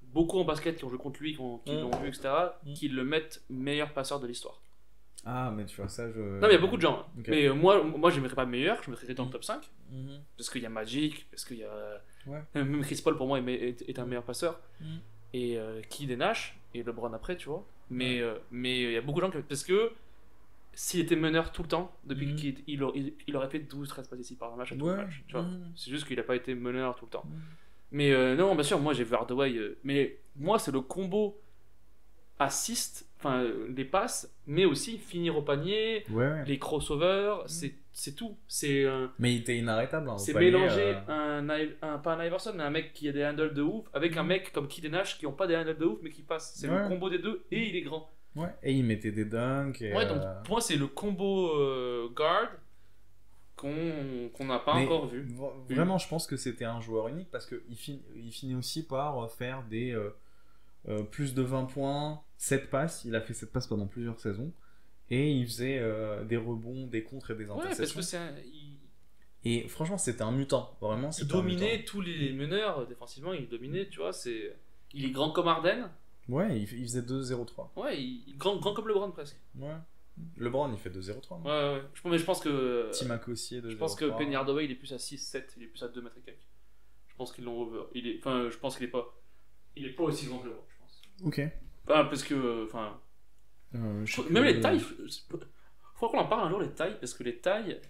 beaucoup en basket, qui ont joué contre lui, qui l'ont vu, etc., qui le mettent meilleur passeur de l'histoire. Ah, mais tu vois, ça, Non, mais il y a beaucoup de gens. Okay. Mais moi, je ne mettrais pas meilleur, je mettrais dans le top 5. Parce qu'il y a Magic, parce qu'il y a. Même Chris Paul, pour moi, est un meilleur passeur. Et Kidd et Nash, et LeBron après, tu vois. Mais il y a beaucoup de gens parce que s'il était meneur tout le temps, depuis Kidd, il aurait fait 12-13 passes ici par match à tout le match. Tu vois. C'est juste qu'il n'a pas été meneur tout le temps. Mais non, bien sûr, moi j'ai vu Hardaway. Mais moi, c'est le combo assist, enfin les passes, mais aussi finir au panier, les crossovers, c'est tout. Mais il était inarrêtable. C'est mélanger pas un Iverson, mais un mec qui a des handles de ouf, avec un mec comme Kidd et Nash qui n'ont pas des handles de ouf, mais qui passent. C'est le combo des deux et il est grand. Ouais, et il mettait des dunks. Donc pour moi, c'est le combo guard qu'on n'a pas encore vu. Vraiment, je pense que c'était un joueur unique parce qu'il finit aussi par faire des plus de 20 points, 7 passes. Il a fait 7 passes pendant plusieurs saisons. Et il faisait des rebonds, des contres et des interceptions. Parce que et franchement, c'était un mutant. Vraiment, il dominait tous les meneurs défensivement. Il dominait, tu vois. Il est grand comme Harden. Ouais, il faisait 2-0-3. Ouais, grand comme LeBron presque. Ouais. LeBron, il fait 2-0-3. Mais je pense que. Timac aussi est 2-0-3. Je pense que Penny Hardaway, il est plus à 6-7. Il est plus à 2 mètres et quelques. Je pense qu'ils l'ont over. Enfin, je pense qu'il est pas. Il est pas aussi grand que le roi, je pense. Ok. Parce que. Enfin. Même les tailles. Faudra qu'on en parle un jour, les tailles, parce que les tailles,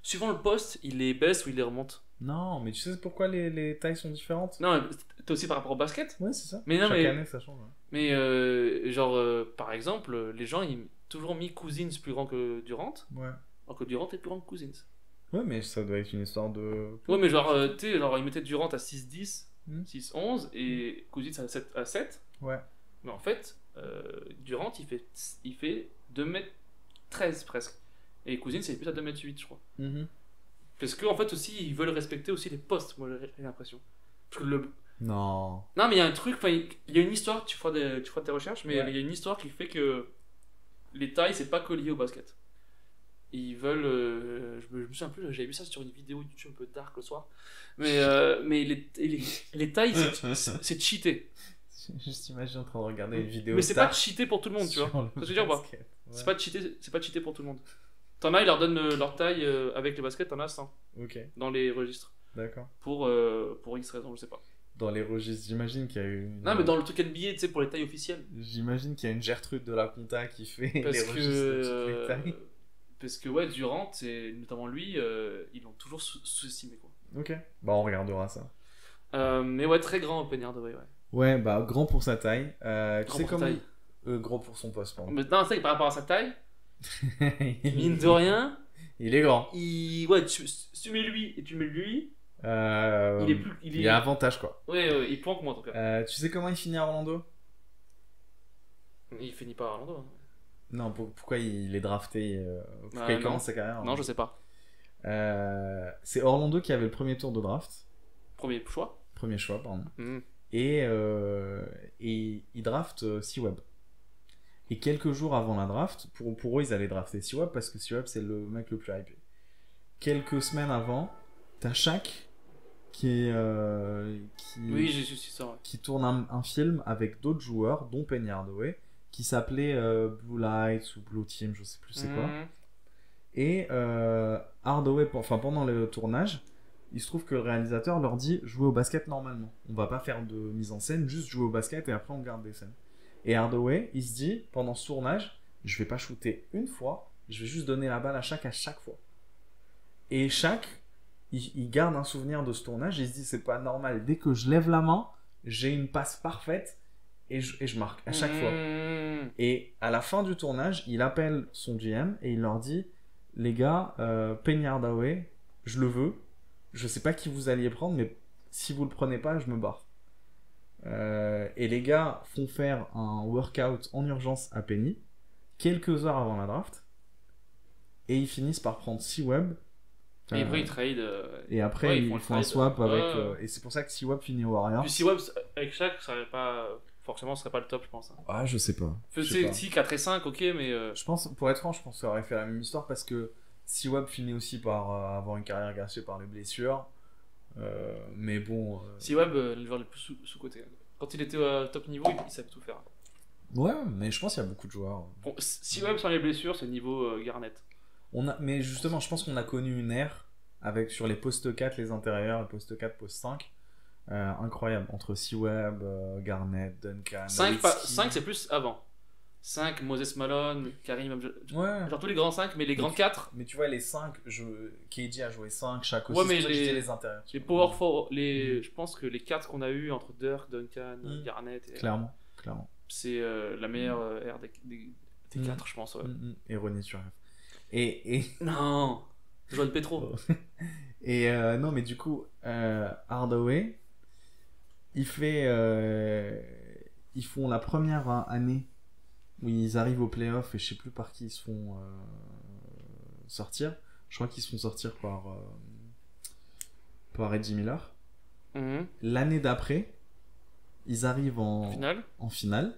suivant le poste, il les baisse ou il les remonte. Non, mais tu sais pourquoi les tailles sont différentes? Non, mais t'as aussi par rapport au basket. Ouais, c'est ça. Mais non, Chaque année, ça change. Ouais. Mais genre, par exemple, les gens, ils ont toujours mis Cousins plus grand que Durant, Ouais. alors que Durant est plus grand que Cousins. Ouais, mais ça doit être une histoire de. Ouais, mais genre, tu sais, genre, ils mettaient Durant à 6'10, Hmm. 6'11 et Cousins à 7. Ouais. Mais en fait, Durant, il fait 2m13 presque. Et Cousins, c'est plus à 2m8, je crois. Mhm. Parce qu'en fait, aussi, ils veulent respecter aussi les postes, moi, j'ai l'impression. Parce que Non. Non, mais il y a un truc, il y a une histoire, tu feras tes recherches, mais Ouais. il y a une histoire qui fait que les tailles, c'est pas que lié au basket. Ils veulent. Je me souviens plus, j'avais vu ça sur une vidéo YouTube un peu dark le soir. Mais les tailles, c'est cheaté. Juste imagine en train de regarder une vidéo. Mais c'est pas cheaté pour tout le monde, tu vois. sur le C'est ce que je veux dire, ou pas basket. Ouais. C'est pas cheaté pour tout le monde. T'en as, ils leur donnent leur taille avec les baskets, t'en as 100 Ok, dans les registres. d'accord. Pour X raison, je sais pas. Dans les registres, j'imagine qu'il y a une. Non, mais dans le truc NBA, tu sais, pour les tailles officielles. J'imagine qu'il y a une Gertrude de la compta qui fait Parce les registres de toutes les que. tailles. Parce que, ouais, Durant, et notamment lui, ils l'ont toujours sous-estimé, quoi. Ok, bah on regardera ça. Mais ouais, très grand Open Hardaway, ouais. Ouais, bah grand pour sa taille. Tu Grand sais pour sa comment. taille. Gros pour son poste, pardon. Mais non, c'est vrai que par rapport à sa taille, mine de rien, Il est grand. ouais, si tu mets lui et tu mets lui, il est plus. Il y a avantage quoi. Ouais, il planque moins en tout cas. Tu sais comment il finit à Orlando? Il finit pas à Orlando. Hein. Non, pourquoi il est drafté pourquoi Ah, il non. commence sa carrière? Non, je sais pas. C'est Orlando qui avait le premier tour de draft. Premier choix. Premier choix, pardon. Mhm. Et il draft C-Web. Et quelques jours avant la draft, pour eux, ils allaient drafter C-Web parce que C-Web, c'est le mec le plus hypé. Quelques semaines avant, t'as Shaq qui Oui, j'ai su ça, ouais. qui tourne un film avec d'autres joueurs, dont Penny Hardaway, qui s'appelait Blue Lights ou Blue Team, je sais plus c'est quoi. Mhm. Et Hardaway, pendant le tournage, il se trouve que le réalisateur leur dit jouer au basket normalement. On va pas faire de mise en scène, juste jouer au basket et après on garde des scènes. Et Hardaway, il se dit pendant ce tournage, je vais pas shooter une fois, je vais juste donner la balle à chaque fois. Et Shaq, il garde un souvenir de ce tournage et il se dit c'est pas normal. Dès que je lève la main, j'ai une passe parfaite et je marque à chaque fois. Mhm. Et à la fin du tournage, il appelle son GM et il leur dit les gars, Penny Hardaway, je le veux. Je sais pas qui vous alliez prendre, mais si vous le prenez pas, je me barre. Et les gars font faire un workout en urgence à Penny, quelques heures avant la draft, et ils finissent par prendre C-Web. Et après, ils trade. Et après, ouais, ils font un trade. swap avec. Ouais. Et c'est pour ça que C-Web finit au Warriors. Puis si Web avec Shaq, ça serait pas. Forcément, ce serait pas le top, je pense. Hein. Ah, je sais pas. Je sais C'est pas. si 4 et 5, ok, mais. Je pense, pour être franc, je pense que ça aurait fait la même histoire parce que C-Web finit aussi par avoir une carrière gâchée par les blessures. Mais bon. Si Web, le joueur le plus sous-côté. Quand il était au top niveau, il savait tout faire. Ouais, mais je pense qu'il y a beaucoup de joueurs. Bon, si Web sans les blessures, c'est niveau Garnett. Mais justement, je pense qu'on a connu une ère avec sur les postes 4, les intérieurs, les postes 4, poste 5. Incroyable. Entre C-Web, Garnett, Duncan. 5, Nowitzki. 5 c'est plus avant. 5, Moses Malone, Karim Abdul. Ouais. Genre tous les grands 5, mais les grands 4, Mais tu vois, les 5, KD a joué 5, Shaq aussi. Ouais, mais c'est pour ça que je les- dis les intérieurs. les power forward, je pense que les 4 qu'on a eu entre Dirk, Duncan, Mm. Garnett, et, Clairement. c'est la meilleure ère des Mm. 4, je pense. Ouais. Et Ronnie Turner. Et Non, Joël Petro. non, mais du coup, Hardaway, ils font la première année où ils arrivent au playoff et je sais plus par qui ils se font sortir. Je crois qu'ils se font sortir par Reggie Miller. Mhm. L'année d'après, ils arrivent Final. en finale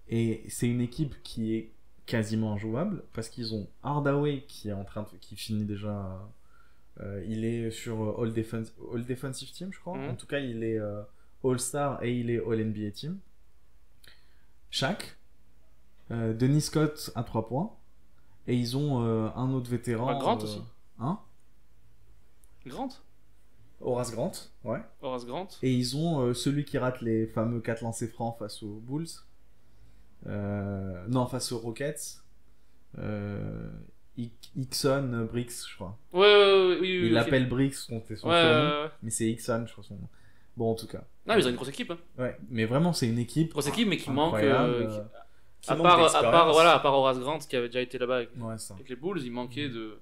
et c'est une équipe qui est quasiment injouable parce qu'ils ont Hardaway qui est qui finit déjà. Il est sur All Defensive Team, je crois. Mhm. En tout cas, il est All-Star et il est All-NBA Team. Shaq, Denis Scott à 3 points. Et ils ont un autre vétéran. Grant aussi. Hein? Grant. Horace Grant, ouais. Horace Grant. Et ils ont celui qui rate les fameux 4 lancers francs face aux Bulls. Non, face aux Rockets. Hickson Briggs, je crois. Ouais, oui, Il l'appelle Briggs, c'était son surnom, ouais. mais c'est Hickson, je crois son nom. Bon, en tout cas. Non, mais ils ont une grosse équipe. Hein. Ouais, mais vraiment, c'est une équipe. Grosse équipe, mais qui manque. Incroyable, À part Horace Grant qui avait déjà été là-bas Ouais, ça. avec les Bulls, il manquait de.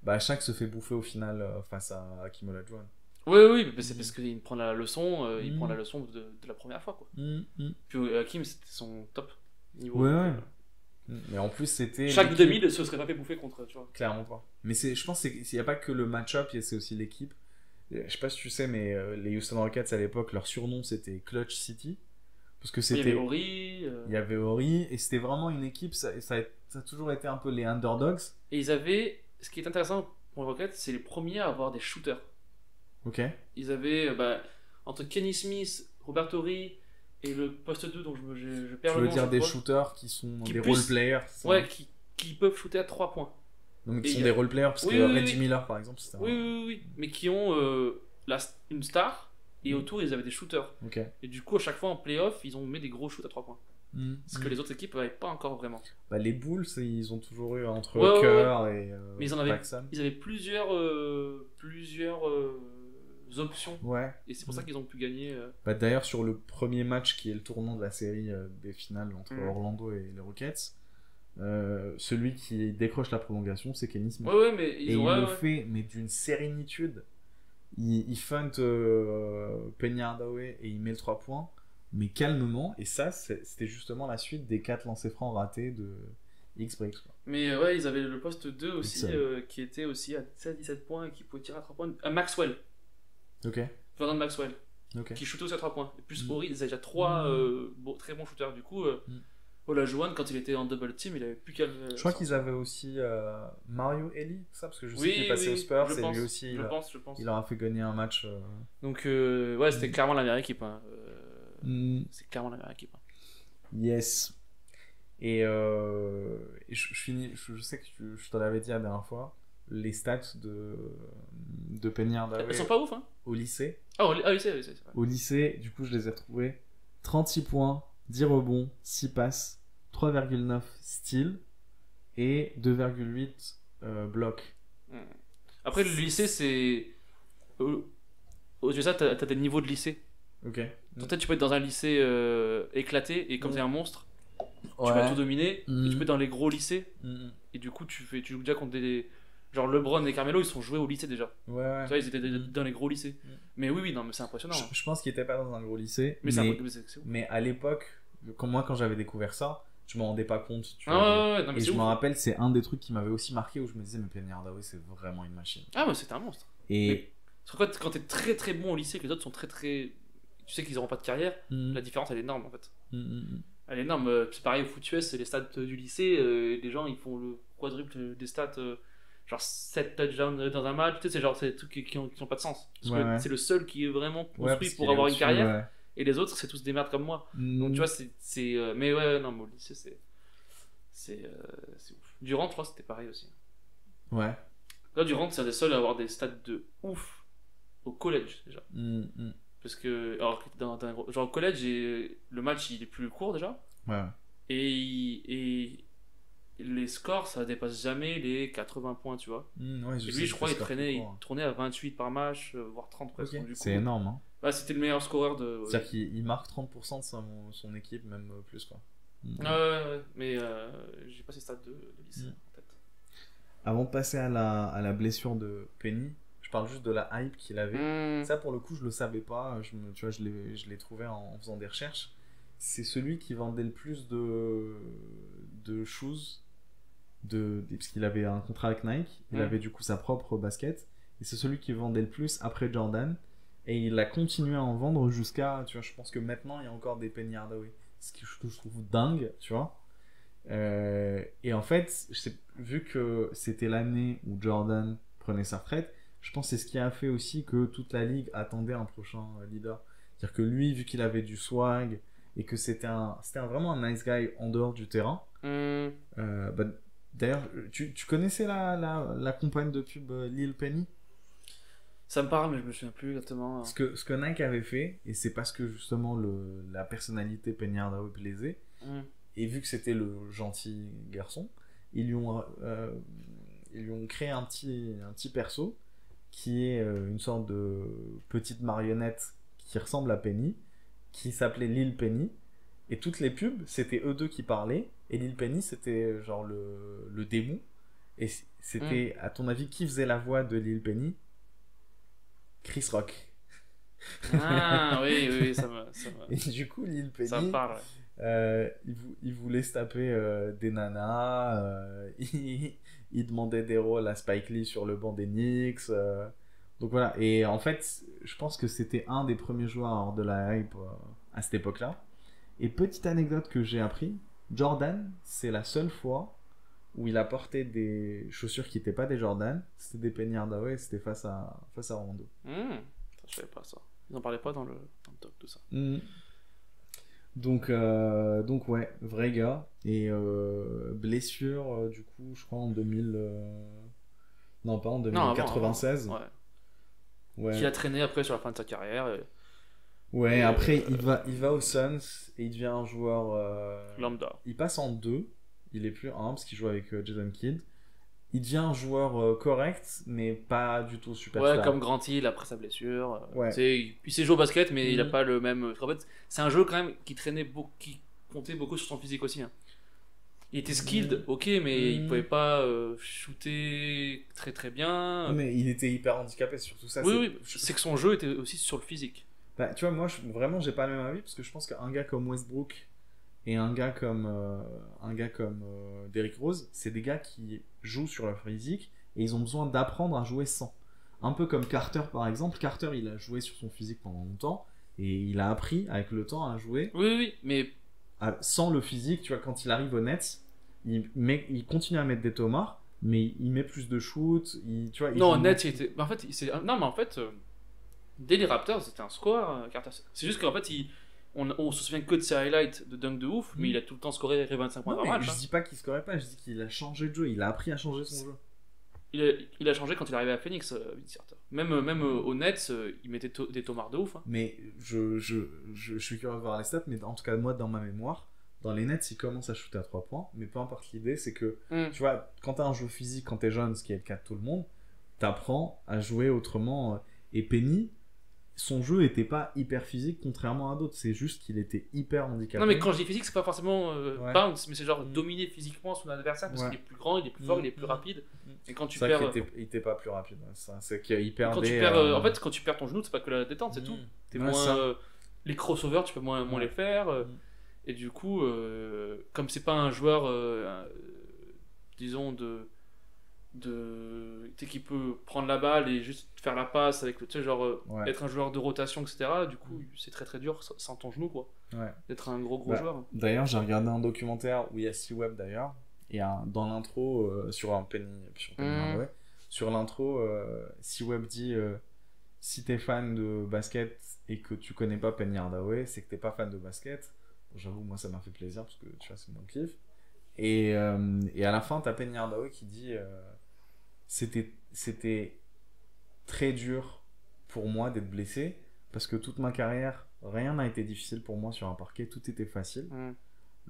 Bah, Shaq se fait bouffer au final face à Hakeem Olajuwon. Oui, mais c'est parce qu'il prend la leçon, il prend la leçon de la première fois, quoi. Puis Hakim, c'était son top niveau. Ouais. Mais en plus, c'était. Chaque 2000 se serait pas fait bouffer contre, tu vois. Clairement pas. Mais je pense qu'il n'y a pas que le match-up, c'est aussi l'équipe. Je sais pas si tu sais, mais les Houston Rockets à l'époque, leur surnom c'était Clutch City. Parce que c'était. Il y avait Horry. Il y avait Horry, et c'était vraiment une équipe, ça a toujours été un peu les underdogs. Et ils avaient. Ce qui est intéressant pour les Rockets, c'est les premiers à avoir des shooters. Ok. Ils avaient. Entre Kenny Smith, Robert Horry et le poste 2, dont je perds Tu le veux nom. dire des shooters qui sont qui des puissent- role-players Ouais, qui peuvent shooter à 3 points. Donc qui Et sont il y des a- role-players, parce Oui, que oui, Reggie oui. Miller par exemple, c'était Oui, mais qui ont une star, et autour ils avaient des shooters. Ok. Et du coup, à chaque fois en playoff, ils ont mis des gros shoots à 3 points. Ce que les autres équipes n'avaient pas encore vraiment. Bah, les Bulls, ils ont toujours eu entre Ouais, Kerr et Mais ils en avaient- Paxson. Ils avaient plusieurs options, Ouais. et c'est pour ça qu'ils ont pu gagner. Bah, d'ailleurs, sur le premier match qui est le tournant de la série des finales entre Mhm. Orlando et les Rockets, celui qui décroche la prolongation, c'est Kenny Smith. Ouais, mais Et ils il ont. le fait, mais d'une sérénitude. Il feint Penny Hardaway et il met le 3 points, mais calmement. Et ça, c'était justement la suite des 4 lancers francs ratés de X-Breaks. Mais ouais, ils avaient le poste 2 aussi, Excellent. qui était aussi à 16-17 points et qui pouvait tirer à 3 points. Maxwell, Ok. Vernon Maxwell, Ok. qui shootait aussi à 3 points. Et plus Mm. Horry, ils avaient déjà 3 très bons shooters. Du coup, Olajuwon, quand il était en double team, il avait plus qu'à. Je crois qu'ils avaient aussi Mario Eli, ça, parce que je sais Oui, qu'il est passé aux Spurs je et pense, lui aussi je pense. il leur a fait gagner un match. Donc, ouais, c'était clairement la meilleure équipe. Hein. Mm. C'est clairement la meilleure équipe. Hein. Yes. Et je finis, je sais que je t'en avais dit la dernière fois, les stats de Penny Hardaway Elles sont pas ouf, hein. au lycée. Oui, c'est vrai. Au lycée, du coup, je les ai retrouvés 36 points, 10 rebonds, 6 passes, 3,9 steals et 2,8 blocs. Après, le lycée, c'est. Aux USA, t'as des niveaux de lycée. Ok. Peut-être tu peux être dans un lycée éclaté et comme t'es un monstre, tu Ouais. vas tout dominer. Mhm. Et tu peux être dans les gros lycées Mhm. et du coup tu joues déjà contre des. Genre LeBron et Carmelo, ils sont joués au lycée déjà. Ouais. Tu vois, ils étaient dans les gros lycées. Mais oui, non, mais c'est impressionnant. hein. Je pense qu'il était pas dans un gros lycée, Mais c'est ouf. mais à l'époque, quand j'avais découvert ça, je m'en rendais pas compte. Tu Ah vois. ouais, non, mais Et c'est je me ouf. rappelle, c'est un des trucs qui m'avait aussi marqué où je me disais, mais Penny Hardaway, c'est vraiment une machine. Ah, mais c'était un monstre. Et Parce que quand t'es très très bon au lycée, que les autres sont très très. Tu sais qu'ils n'auront pas de carrière, la différence elle est énorme en fait. Elle est énorme. C'est pareil au foot US, c'est les stats du lycée. Les gens ils font le quadruple des stats, genre 7 touchdowns dans un match. Tu sais, c'est des trucs qui ont pas de sens. Parce Ouais, que ouais. c'est le seul qui est vraiment Ouais, construit parce pour qu'il est avoir une au-dessus, carrière. ouais. Et les autres, c'est tous des merdes comme moi. Donc tu vois, mais ouais, non, mais au lycée, c'est ouf. Durant, je crois, c'était pareil aussi. Ouais. Là, Durant, c'est un des seuls à avoir des stats de ouf au collège déjà. Mm. Parce que, alors, genre au collège, le match il est plus court déjà. Ouais. Et les scores, ça dépasse jamais les 80 points, tu vois. Ouais, Et sais lui, je crois, que il c'est tournait à 28 par match, voire 30 presque. Ok. Donc, du coup, C'est énorme, hein. bah, c'était le meilleur scoreur de. C'est-à-dire qu'il marque 30% de son équipe, même plus, quoi. Ouais, mais j'ai pas ces stats de lycée Mm. en tête. Avant de passer à la blessure de Penny, je parle juste de la hype qu'il avait. Ça, pour le coup, je le savais pas. Tu vois, je l'ai trouvé en faisant des recherches. C'est celui qui vendait le plus de shoes. Parce qu'il avait un contrat avec Nike. Il avait du coup sa propre basket. Et c'est celui qui vendait le plus après Jordan. Et il a continué à en vendre jusqu'à. Tu vois, je pense que maintenant, il y a encore des Penny Hardaway. Ce que je trouve dingue, tu vois. Et en fait, vu que c'était l'année où Jordan prenait sa retraite, je pense que c'est ce qui a fait aussi que toute la ligue attendait un prochain leader. C'est-à-dire que lui, vu qu'il avait du swag et que c'était vraiment un nice guy en dehors du terrain. Bah, d'ailleurs, tu connaissais la compagne de pub Lil Penny? Ça me parle, mais je me souviens plus exactement. Ce que Nike avait fait, et c'est parce que justement la personnalité Penny Hardaway plaisait, et vu que c'était le gentil garçon, ils lui ont créé un petit perso qui est une sorte de petite marionnette qui ressemble à Penny, qui s'appelait Lil Penny, et toutes les pubs, c'était eux deux qui parlaient, et Lil Penny, c'était genre le démon, et c'était, à ton avis, qui faisait la voix de Lil Penny? Chris Rock. Ah oui, Et du coup, Lil ça me Penny, parle. il voulait se taper des nanas, il demandait des rôles à Spike Lee sur le banc des Knicks. Donc voilà, et en fait, je pense que c'était un des premiers joueurs à avoir de la hype à cette époque-là. Et petite anecdote que j'ai appris, Jordan, c'est la seule fois où il a porté des chaussures qui n'étaient pas des Jordan, c'était des Penny Hardaway, et c'était face à Rondo. Je savais pas ça. Ils en parlaient pas dans le doc, tout ça. Donc ouais, vrai gars. Et blessure, du coup, je crois en 2000... Non, pas en 2096. Avant, ouais. Qui a traîné après sur la fin de sa carrière. Ouais, après il va aux Suns et il devient un joueur... Lambda. Il passe en 2, il est plus 1 parce qu'il joue avec Jason Kidd. Il devient un joueur correct, mais pas du tout superstar. Ouais, comme Grant Hill après sa blessure. Ouais. Il sait jouer au basket, mais il a pas le même. En fait, c'est un jeu quand même qui comptait beaucoup sur son physique aussi. Hein. Il était skilled, ok, mais il pouvait pas shooter très très bien. Mais il était hyper handicapé, surtout ça. Oui, c'est que son jeu était aussi sur le physique. Bah, tu vois, moi, vraiment, j'ai pas le même avis parce que je pense qu'un gars comme Westbrook et un gars comme Derrick Rose, c'est des gars qui jouent sur leur physique et ils ont besoin d'apprendre à jouer sans. Un peu comme Carter par exemple. Carter, il a joué sur son physique pendant longtemps et il a appris avec le temps à jouer. Oui, mais sans le physique. Tu vois, quand il arrive au Nets, il continue à mettre des tomards, mais il met plus de shoot. Tu vois, non, Nets, il était. En fait, non, mais en fait, dès les Raptors, c'était un score. Carter. C'est juste qu'en fait, on se souvient que de ses highlights de dunk de ouf, mais il a tout le temps scoré 25 points par match. Je dis pas qu'il scorait pas, je dis qu'il a changé de jeu, il a appris à changer son jeu. Il a changé quand il est arrivé à Phoenix, Vince Carter. Même au Nets, il mettait des tomards de ouf. Hein. Mais je suis curieux de voir les stats, mais en tout cas, moi, dans ma mémoire, dans les Nets, il commence à shooter à 3 points, mais peu importe l'idée, c'est que, tu vois, quand t'as un jeu physique, quand t'es jeune, ce qui est le cas de tout le monde, t'apprends à jouer autrement. Et Penny, son jeu était pas hyper physique contrairement à d'autres, c'est juste qu'il était hyper handicapé. Non, mais quand je dis physique, c'est pas forcément bounce, mais c'est genre dominer physiquement son adversaire parce qu'il est plus grand, il est plus fort, il est plus rapide. Et quand tu perds. Il était pas plus rapide, c'est qu'il perdait. Quand tu perds, en fait, quand tu perds ton genou, c'est pas que la détente, c'est tout. T'es moins. Les crossovers, tu peux moins les faire. Et du coup, comme c'est pas un joueur, disons, qui peut prendre la balle et juste faire la passe avec être un joueur de rotation, etc. Du coup, c'est très très dur sans ton genou, quoi. D'être un gros joueur. D'ailleurs, j'ai regardé un documentaire où il y a C-Web d'ailleurs, et dans l'intro sur un Penny Hardaway, sur l'intro, C-Web dit si t'es fan de basket et que tu connais pas Penny Hardaway, c'est que t'es pas fan de basket. J'avoue, moi ça m'a fait plaisir parce que tu vois, c'est mon kiff. Et à la fin, t'as Penny Hardaway qui dit c'était très dur pour moi d'être blessé parce que toute ma carrière, rien n'a été difficile pour moi sur un parquet, tout était facile.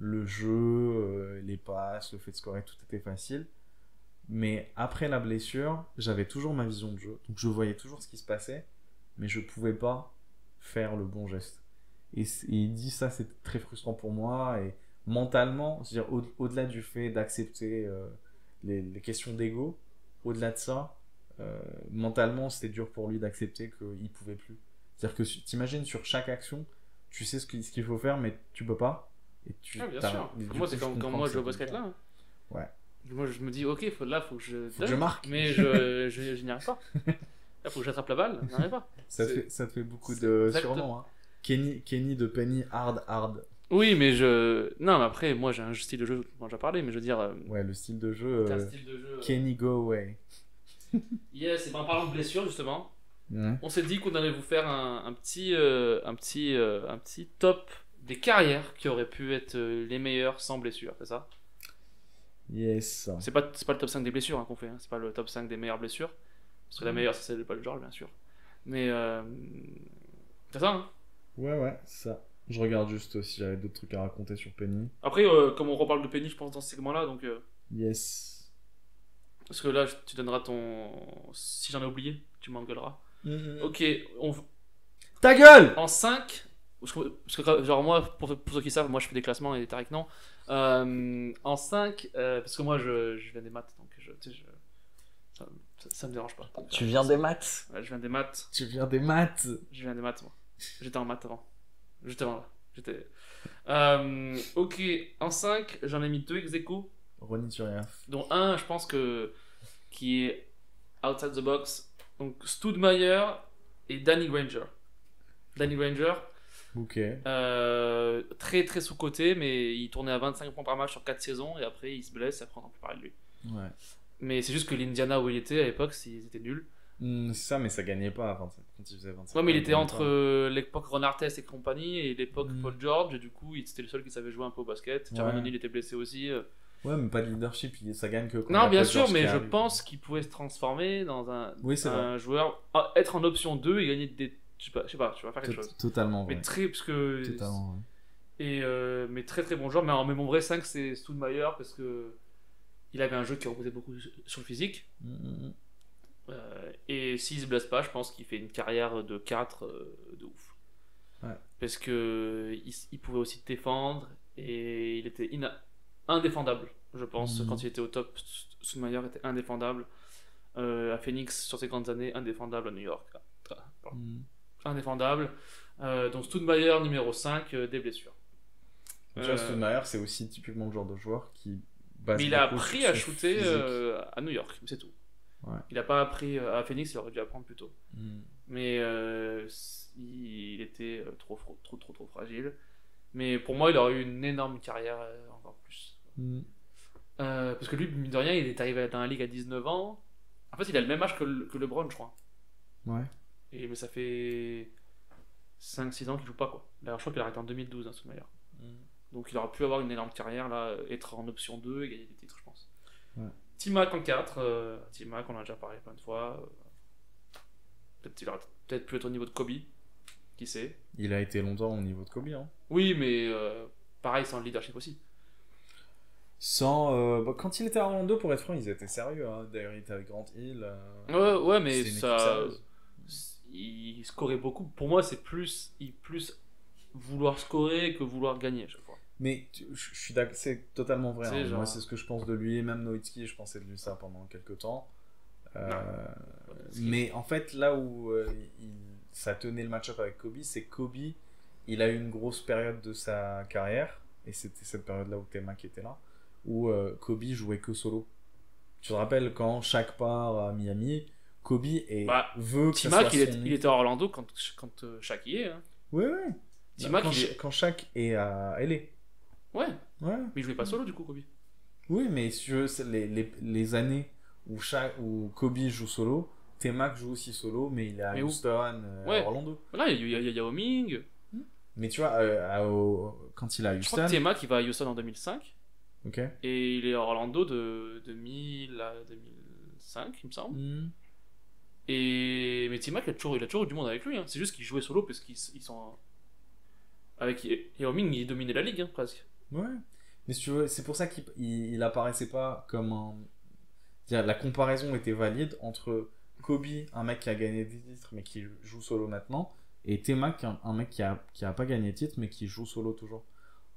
Le jeu, les passes, le fait de scorer, tout était facile. Mais après la blessure, j'avais toujours ma vision de jeu, donc je voyais toujours ce qui se passait, mais je pouvais pas faire le bon geste. Et il dit ça, c'était très frustrant pour moi, et mentalement, c'est-à-dire au-delà du fait d'accepter les questions d'ego, au-delà de ça, mentalement, c'était dur pour lui d'accepter qu'il pouvait plus. C'est-à-dire que t'imagines sur chaque action, tu sais ce qu'il faut faire, mais tu peux pas. Et bien sûr. Moi, c'est quand moi je joue au basket là. Ouais. Moi, je me dis, ok, faut que je marque. Mais je n'y arrive pas. Là, faut que j'attrape la balle, je n'y arrive pas. Ça te fait beaucoup de surnoms. Hein. Kenny de Penny Hard. Oui, mais non, mais après, moi j'ai un style de jeu dont j'ai parlé, mais je veux dire. Ouais, le style de jeu. Style de jeu Kenny Go Away. Yes, et ben en parlant de blessures justement, on s'est dit qu'on allait vous faire un petit top des carrières qui auraient pu être les meilleures sans blessure, c'est ça? Yes. C'est pas le top 5 des blessures qu'on fait, hein. C'est pas le top 5 des meilleures blessures, parce que la meilleure c'est celle de Paul George bien sûr. Mais c'est ça, hein. Ouais, c'est ça. Je regarde juste si j'avais d'autres trucs à raconter sur Penny. Après, comme on reparle de Penny, je pense, dans ce segment-là, donc... Yes. parce que là, tu donneras ton... Si j'en ai oublié, tu m'engueuleras. Ok, Ta gueule! en 5... Parce que, genre, moi, pour ceux qui savent, moi, je fais des classements et Tariq, non. En 5, parce que moi, je viens des maths, donc tu sais, ça me dérange pas. Tu viens des maths. Ouais, je viens des maths. Tu viens des maths. Je viens des maths, moi. J'étais en maths avant. Juste avant, là. J'étais... ok, en 5, j'en ai mis 2 ex aequo, Ronny Turiaf. dont un, je pense qui est outside the box. Donc, Stoudemire et Danny Granger. Danny Granger, Ok. très très sous-coté, mais il tournait à 25 points par match sur 4 saisons, et après il se blesse, et après on n'en peut parler de lui. Ouais. Mais c'est juste que l'Indiana où il était à l'époque, ils étaient nuls. C'est ça, mais ça gagnait pas à 25, quand il faisait 25. Ouais, mais il était gagnait entre pas. l'époque Ron Artest et compagnie et l'époque Paul George, et du coup c'était le seul qui savait jouer un peu au basket. Jaron Ouais. O'Neal était blessé aussi. Ouais, mais pas de leadership, ça gagne que quand il y Non, a bien Paul sûr, George mais qui je arrive. pense qu'il pouvait se transformer dans un C'est vrai. joueur, être en option 2 et gagner des. Je sais pas, tu vas faire quelque chose. Totalement vrai. Mais très, parce que. Totalement vrai. Mais très très bon joueur. Mais mon vrai 5, c'est Stoudemire parce que il avait un jeu qui reposait beaucoup sur le physique. Et s'il se blesse pas, je pense qu'il fait une carrière de 4 de ouf. Ouais. Parce que il pouvait aussi défendre et il était indéfendable, je pense. Quand il était au top, Stoudemire était indéfendable. À Phoenix, sur ses grandes années, indéfendable à New York. Indéfendable. Donc Stoudemire numéro 5, des blessures. Tu vois, Stoudemire, c'est aussi typiquement le genre de joueur qui base Mais il a beaucoup appris sur à son shooter physique. à New York, c'est tout. Ouais. Il a pas appris à Phoenix, il aurait dû apprendre plus tôt. Mais il était trop fragile. Mais pour moi, il aurait eu une énorme carrière encore plus. Parce que lui, mine de rien, il est arrivé dans la ligue à 19 ans. En fait, il a le même âge que LeBron, je crois. Ouais. Mais ça fait 5-6 ans qu'il joue pas, quoi. D'ailleurs, je crois qu'il a arrêté en 2012, hein, Stoudemire. Donc il aurait pu avoir une énorme carrière, là, être en option 2 et gagner des titres, je pense. Ouais. T-Mac en 4, T-Mac, on en a déjà parlé plein de fois. Peut-être il aurait peut-être pu être au niveau de Kobe, qui sait. Il a été longtemps au niveau de Kobe. Hein. Oui, mais pareil, sans le leadership aussi. Quand il était à Orlando, pour être franc, ils étaient sérieux. Hein. D'ailleurs, il était avec Grant Hill. Ouais, mais c'est une équipe ça. sérieuse. Il scorait beaucoup. Pour moi, c'est plus vouloir scorer que vouloir gagner à chaque fois. Mais je suis d'accord, c'est totalement vrai. Hein. Genre... Moi, c'est ce que je pense de lui, et même Nowitzki, je pensais de lui ça pendant quelques temps. Mais en fait, là où ça tenait le match-up avec Kobe, c'est que Kobe, il a eu une grosse période de sa carrière, et c'était cette période-là où T-Mac était là, où Kobe jouait que solo. Tu te rappelles quand Shaq part à Miami, Kobe veut que ça soit T-Mac, son... il était à Orlando quand Shaq y est. Hein. Ouais. T-Mac, quand Shaq est à LA. Ouais. Mais il jouait pas solo du coup, Kobe. Oui, mais si tu veux, les années où Kobe joue solo, T-Mac joue aussi solo, mais il est à Houston, à Orlando. Là, il y a Yao Ming. Mais tu vois, quand il est à Houston... Je crois que T-Mac, il va à Houston en 2005. Ok. Et il est à Orlando de 2000 à 2005, il me semble. Mais T-Mac, il a toujours eu du monde avec lui. Hein. C'est juste qu'il jouait solo parce qu'ils sont... Avec Yao Ming, il dominait la ligue, hein, presque. Ouais. Mais si tu veux, c'est pour ça qu'il apparaissait pas comme un... La comparaison était valide entre Kobe, un mec qui a gagné des titres mais qui joue solo maintenant, et T-Mac, un mec qui a pas gagné de titre mais qui joue solo toujours.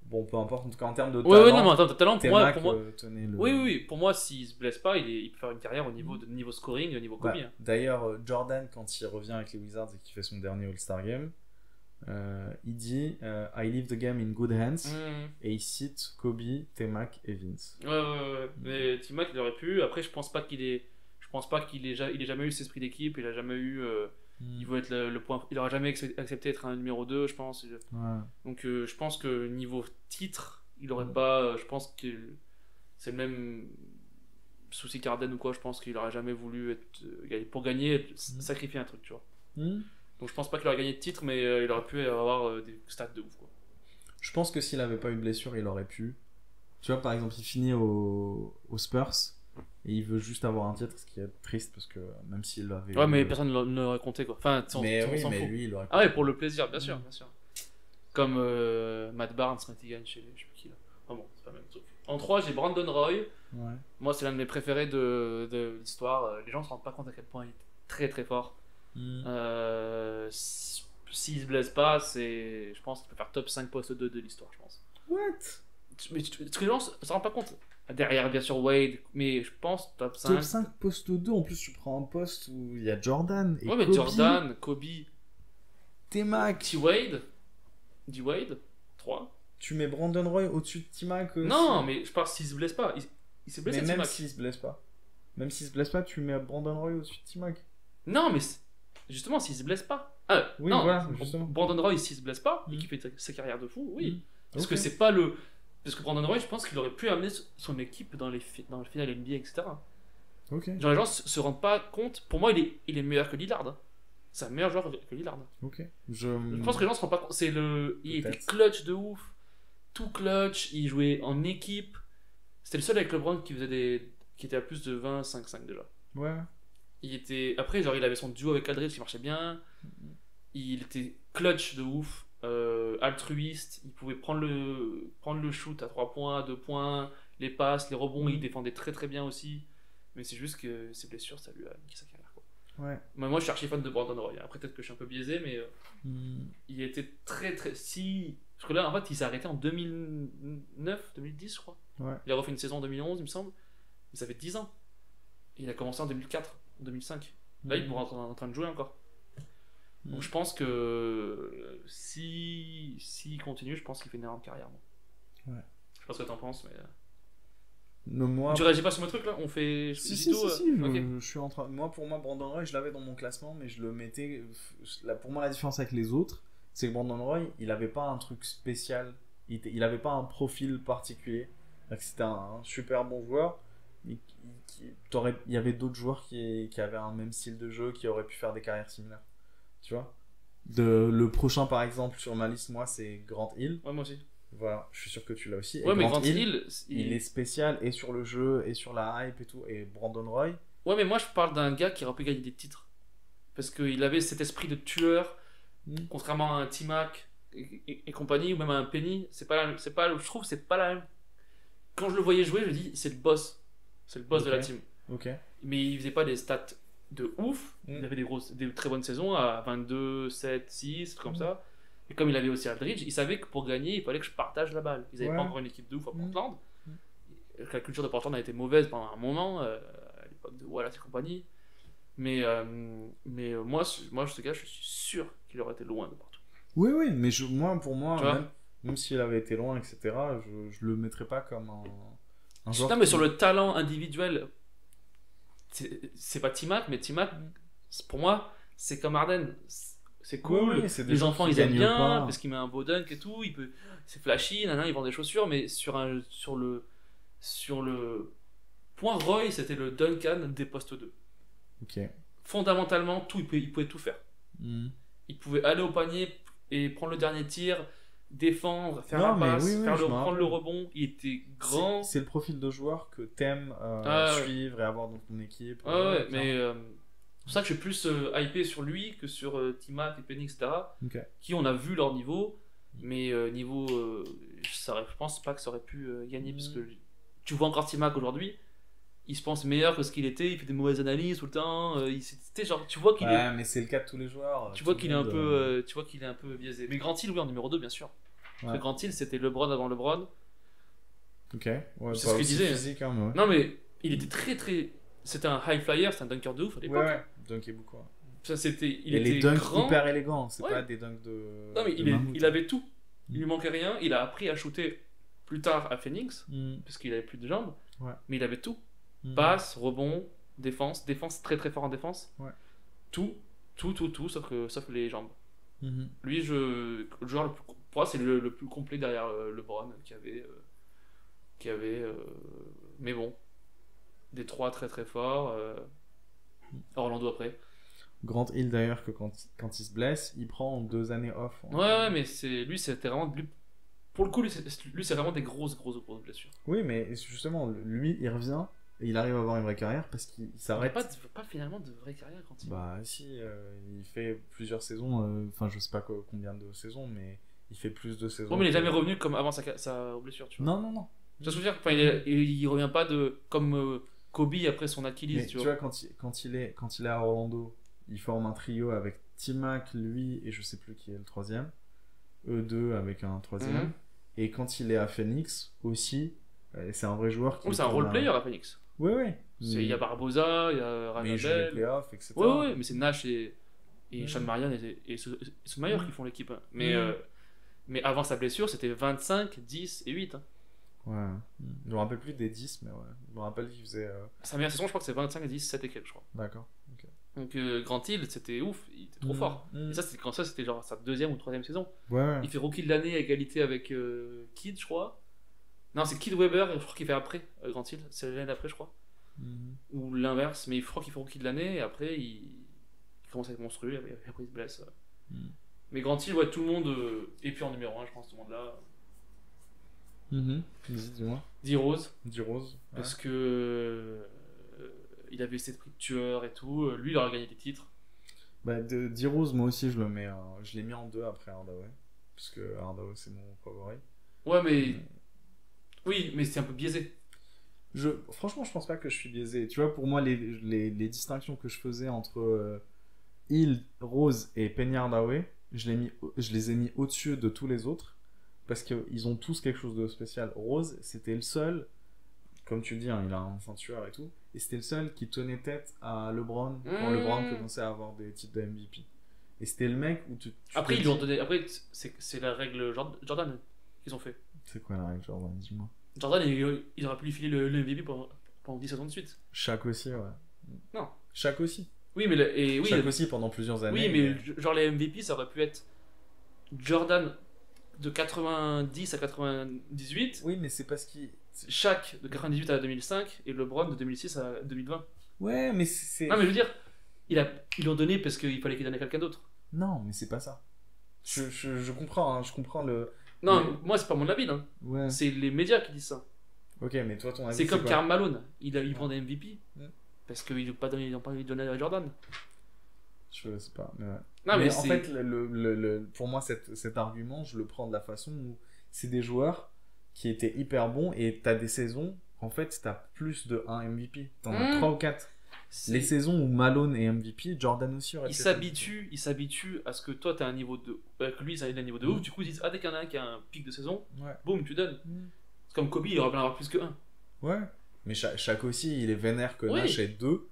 Bon, peu importe, en tout cas en termes de talent. Ouais, non, mais en termes de talent, pour moi... tenait le... Oui, pour moi, s'il se blesse pas, il peut faire une carrière au niveau scoring, au niveau Kobe. Hein. D'ailleurs, Jordan, quand il revient avec les Wizards et qu'il fait son dernier All-Star Game, il dit I leave the game in good hands, et il cite Kobe, T-Mac et Vince. Ouais. Mais T-Mac, il aurait pu. Après, je pense pas qu'il ait jamais eu cet esprit d'équipe. Il a jamais eu. Il veut être le point. Il aurait jamais accepté d'être un numéro 2, je pense. Donc, je pense que niveau titre, il aurait pas. Je pense que c'est le même souci qu'Arden ou quoi. Je pense qu'il aurait jamais voulu être. Pour gagner, sacrifier un truc, tu vois. Donc je pense pas qu'il aurait gagné de titre, mais il aurait pu avoir des stats de ouf, quoi. Je pense que s'il avait pas eu de blessure, il aurait pu. Tu vois, par exemple, il finit aux Spurs, Et il veut juste avoir un titre, ce qui est triste parce que même s'il l'avait. Ouais, mais eu, personne ne l'aurait compté, quoi. Enfin, mais on oui, s'en mais fout. lui, il aurait. Ah ouais, pour le plaisir, bien sûr, bien sûr. Comme Matt Barnes quand il gagne chez je sais plus qui là. Ah bon, c'est pas le même truc. En 3, j'ai Brandon Roy. Ouais. Moi, c'est l'un de mes préférés de l'histoire. Les gens se rendent pas compte à quel point il est très très fort. S'il se blesse pas, je pense qu'il peut faire top 5 poste 2 de l'histoire, je pense. What? Mais ce que les gens se rendent pas compte. Derrière, bien sûr, Wade, mais je pense top 5. Top 5 poste 2, en plus tu prends un poste où il y a Jordan et Ouais, mais Kobe, Jordan, Kobe, T-Mac. D-Wade, 3. Tu mets Brandon Roy au-dessus de T-Mac aussi. Non, mais je parle s'il se blesse pas. Il s'est blessé, mais même T-Mac. s'il se blesse pas. Même s'il se blesse pas, tu mets Brandon Roy au-dessus de T-Mac. Non, mais justement, s'il se blesse pas. Ah, Oui, non, voilà, justement. Brandon Roy, s'il se blesse pas, et Mm. qu'il fait sa carrière de fou, oui. Mm. Parce Ok. que c'est pas le. Parce que Brandon Roy, je pense qu'il aurait pu amener son équipe dans le final NBA, etc. Ok. Genre, les gens se rendent pas compte. Pour moi, il est meilleur que Lillard. Hein. C'est un meilleur joueur que Lillard. Ok. Je pense que les gens se rendent pas compte. Il était Peut-être. clutch de ouf. Tout clutch. Il jouait en équipe. C'était le seul avec LeBron qui était à plus de 20-5-5 déjà. Ouais. Après, genre, il avait son duo avec Aldridge qui marchait bien. Il était clutch de ouf. Altruiste. Il pouvait prendre le shoot à 3 points, à 2 points. Les passes, les rebonds. Il défendait très très bien aussi. Mais c'est juste que ses blessures, ça lui a niqué sa carrière, quoi. Ouais. Mais moi, je suis archi fan de Brandon Roy. Après, peut-être que je suis un peu biaisé, mais il était très très. Parce que là, en fait, il s'est arrêté en 2009, 2010, je crois. Ouais. Il a refait une saison en 2011, il me semble. Mais ça fait 10 ans. Et il a commencé en 2004, 2005. Là, il pourrait être en train de jouer encore. Donc, je pense que s'il continue, je pense qu'il fait une énorme carrière. Moi. Ouais. Je sais pas ce que t'en penses, mais. Moi. Tu réagis pas sur mon truc là? On fait. Si, tout, ok. je suis en train. Pour moi, Brandon Roy, je l'avais dans mon classement, mais je le mettais. Pour moi, la différence avec les autres, c'est que Brandon Roy, il avait pas un truc spécial. Il avait pas un profil particulier. C'était un super bon joueur. Il y avait d'autres joueurs qui avaient un même style de jeu, qui auraient pu faire des carrières similaires. Tu vois? Le prochain, par exemple, sur ma liste, moi, c'est Grant Hill. Ouais, moi aussi. Voilà, je suis sûr que tu l'as aussi. Ouais, Et mais Grant Hill, il est spécial et sur le jeu et sur la hype et tout. Et Brandon Roy. Ouais, mais moi je parle d'un gars qui aurait pu gagner des titres. Parce qu'il avait cet esprit de tueur, contrairement à un T-Mac et compagnie, ou même à un Penny. Je trouve que c'est pas la même. Quand je le voyais jouer, je dis c'est le boss. C'est le boss de la team. Ok. Mais il faisait pas des stats de ouf. Il avait des très bonnes saisons à 22, 7, 6, comme ça. Et comme il avait aussi Aldridge, il savait que pour gagner, il fallait que je partage la balle. Ils n'avaient pas encore une équipe de ouf à Portland. La culture de Portland a été mauvaise pendant un moment, à l'époque de Wallace et compagnie. Mais moi, ce gars, je suis sûr qu'il aurait été loin de partout. Oui, mais pour Tu moi, vois même s'il avait été loin, etc., je le mettrais pas comme un joueur. Non, mais sur le talent individuel, c'est pas T-Mac, mais T-Mac, pour moi, c'est comme Harden. C'est cool, Ouais, c'est des les gens enfants qui ils aiment gagnent bien pas. parce qu'il met un beau dunk et tout, c'est flashy, il vend des chaussures, mais sur le point Roy, c'était le Duncan des postes 2. Ok. Fondamentalement, il pouvait tout faire. Il pouvait aller au panier et prendre le dernier tir, défendre, faire Non, la mais passe, oui, je me prendre rappelle. le rebond. Il était grand. C'est le profil de joueur que t'aimes Ouais. suivre et avoir dans ton équipe. Ouais, mais c'est pour ça que je suis plus hypé sur lui que sur T-Mac et Penny, etc. Ok. Qui on a vu leur niveau, mais niveau. Je pense pas que ça aurait pu gagner, parce que tu vois encore T-Mac aujourd'hui, il se pense meilleur que ce qu'il était, il fait des mauvaises analyses tout le temps. Genre, tu vois qu'il est. Mais c'est le cas de tous les joueurs. Tu vois qu'il est un peu, tu vois qu'il est un peu biaisé. Mais Grant Hill, oui, en numéro 2, bien sûr. Parce que Grant Hill, c'était LeBron avant LeBron. Ok. Ouais, C'est ce qu'il disait. Physique, hein, mais ouais. Non, mais il était très très. C'était un high flyer, c'était un dunker de ouf à l'époque. Ouais. Dunkait beaucoup. Ouais. Ça, il Et était les dunks grand. hyper élégants, c'est Ouais. pas des dunks de. Non, mais de mammouth. il avait tout. Il lui manquait rien. Il a appris à shooter plus tard à Phoenix, parce qu'il avait plus de jambes. Ouais. Mais il avait tout. Passe, rebond, défense très très fort en défense. Ouais. Tout, sauf les jambes. Mhm. Lui, le joueur pour moi, c'est le plus complet derrière LeBron qui avait mais bon, des trois très très forts. Orlando après. Grant Hill d'ailleurs, que quand il se blesse, il prend 2 années off. Ouais, mais lui, c'était vraiment. Pour le coup, lui, c'est vraiment des grosses blessures. Oui, mais justement, lui, il revient il arrive à avoir une vraie carrière parce qu'il Il n'a s'arrête. pas finalement de vraie carrière quand il. Bah si, il fait plusieurs saisons, enfin je sais pas combien de saisons, mais il fait plus de saisons. Bon, mais il est jamais revenu comme avant sa blessure, tu vois. Non, non, non. Je veux dire, enfin, il revient pas comme Kobe après son Achilles, Mais tu tu vois. vois, quand il est à Orlando, il forme un trio avec T-Mac, lui et je sais plus qui est le troisième. Eux deux avec un troisième. Mhm. Et quand il est à Phoenix aussi, c'est un vrai joueur qui. Oh, c'est un tourne role player à Phoenix. Ouais, ouais. Il y a Barbosa, il y a Mais il joue les Randall. playoffs, etc. Ouais, mais c'est Nash et Ouais. Sean Marion et Sotomayor Ouais. qui font l'équipe. Hein. Ouais. Mais avant sa blessure, c'était 25, 10 et 8. Hein. Ouais. Je me rappelle plus des 10, mais ouais. Je me rappelle qu'il faisait. Sa meilleure saison, je crois que c'est 25, 10, 7 et quelques, je crois. D'accord. Ok. Donc Grant Hill, c'était ouf, il était trop fort. Et ça, c'était genre sa deuxième ou troisième saison. Ouais, ouais. Il fait rookie de l'année à égalité avec Kidd, je crois. Non, c'est Kidd Weber, je crois qu'il fait après Grant Hill. C'est l'année d'après, je crois. Mhm. Ou l'inverse, mais je crois qu'il fait rookie de l'année et après il commence à être monstrueux et après il se blesse. Mais Grant Hill, ouais, tout le monde. Et puis en numéro 1, je pense, tout le monde là. Vas-y, dis-moi. D-Rose, D-Rose. parce que il avait cette prix de tueur et tout. Lui, il aurait gagné des titres. Bah, D-Rose, moi aussi, je l'ai mis en 2 après Hardaway. Parce que Hardaway, c'est mon favori. Ouais, mais. Oui, mais c'est un peu biaisé. Franchement, je pense pas que je suis biaisé. Tu vois, pour moi, les distinctions que je faisais entre Hill, Rose et Penny Hardaway, je les ai mis au-dessus de tous les autres. Parce qu'ils ont tous quelque chose de spécial. Rose, c'était le seul, comme tu le dis, hein, il a un ceinture et tout. Et c'était le seul qui tenait tête à LeBron quand LeBron commençait à avoir des titres de MVP. Et c'était le mec où Après, ils lui ont donné. Après, c'est la règle Jordan qu'ils ont fait. C'est quoi la règle, Jordan? Dis-moi. Jordan, il aurait pu lui filer le MVP pendant 10 saisons de suite. Shaq aussi, ouais. Non. Shaq aussi. Oui, mais oui, Shaq aussi pendant plusieurs années. oui, mais genre les MVP, ça aurait pu être Jordan de 90 à 98, Oui, mais c'est parce qu'il. Shaq de 98 à 2005 et LeBron de 2006 à 2020. Ouais, mais c'est. Non, mais je veux dire, ils l'ont donné parce qu'il fallait qu'il donne à quelqu'un d'autre. Non, mais c'est pas ça. Je comprends, hein, je comprends le. Non, Mais- moi, c'est pas mon avis, hein. Ouais. C'est les médias qui disent ça. Ok, mais toi, ton avis. C'est comme quoi Karl Malone, il prend des MVP Ouais. parce qu'ils n'ont pas envie de donner à Jordan. Je sais pas. Mais, ouais. Non, mais en c'est- fait, pour moi, cet argument, je le prends de la façon où c'est des joueurs qui étaient hyper bons et t'as des saisons, en fait, t'as plus de 1 MVP. T'en as 3 ou 4. c'est- Les saisons où Malone est MVP, Jordan aussi aurait il été s'habitue à ce que toi t'as un niveau de que lui ça a un niveau de ouf, du coup ils disent dès qu'il y en a un qui a un pic de saison, Ouais. boum tu donnes. C'est comme Kobe, il aurait pu en avoir plus que un. Ouais. Mais chaque aussi, il est vénère que Oui. Nash est 2.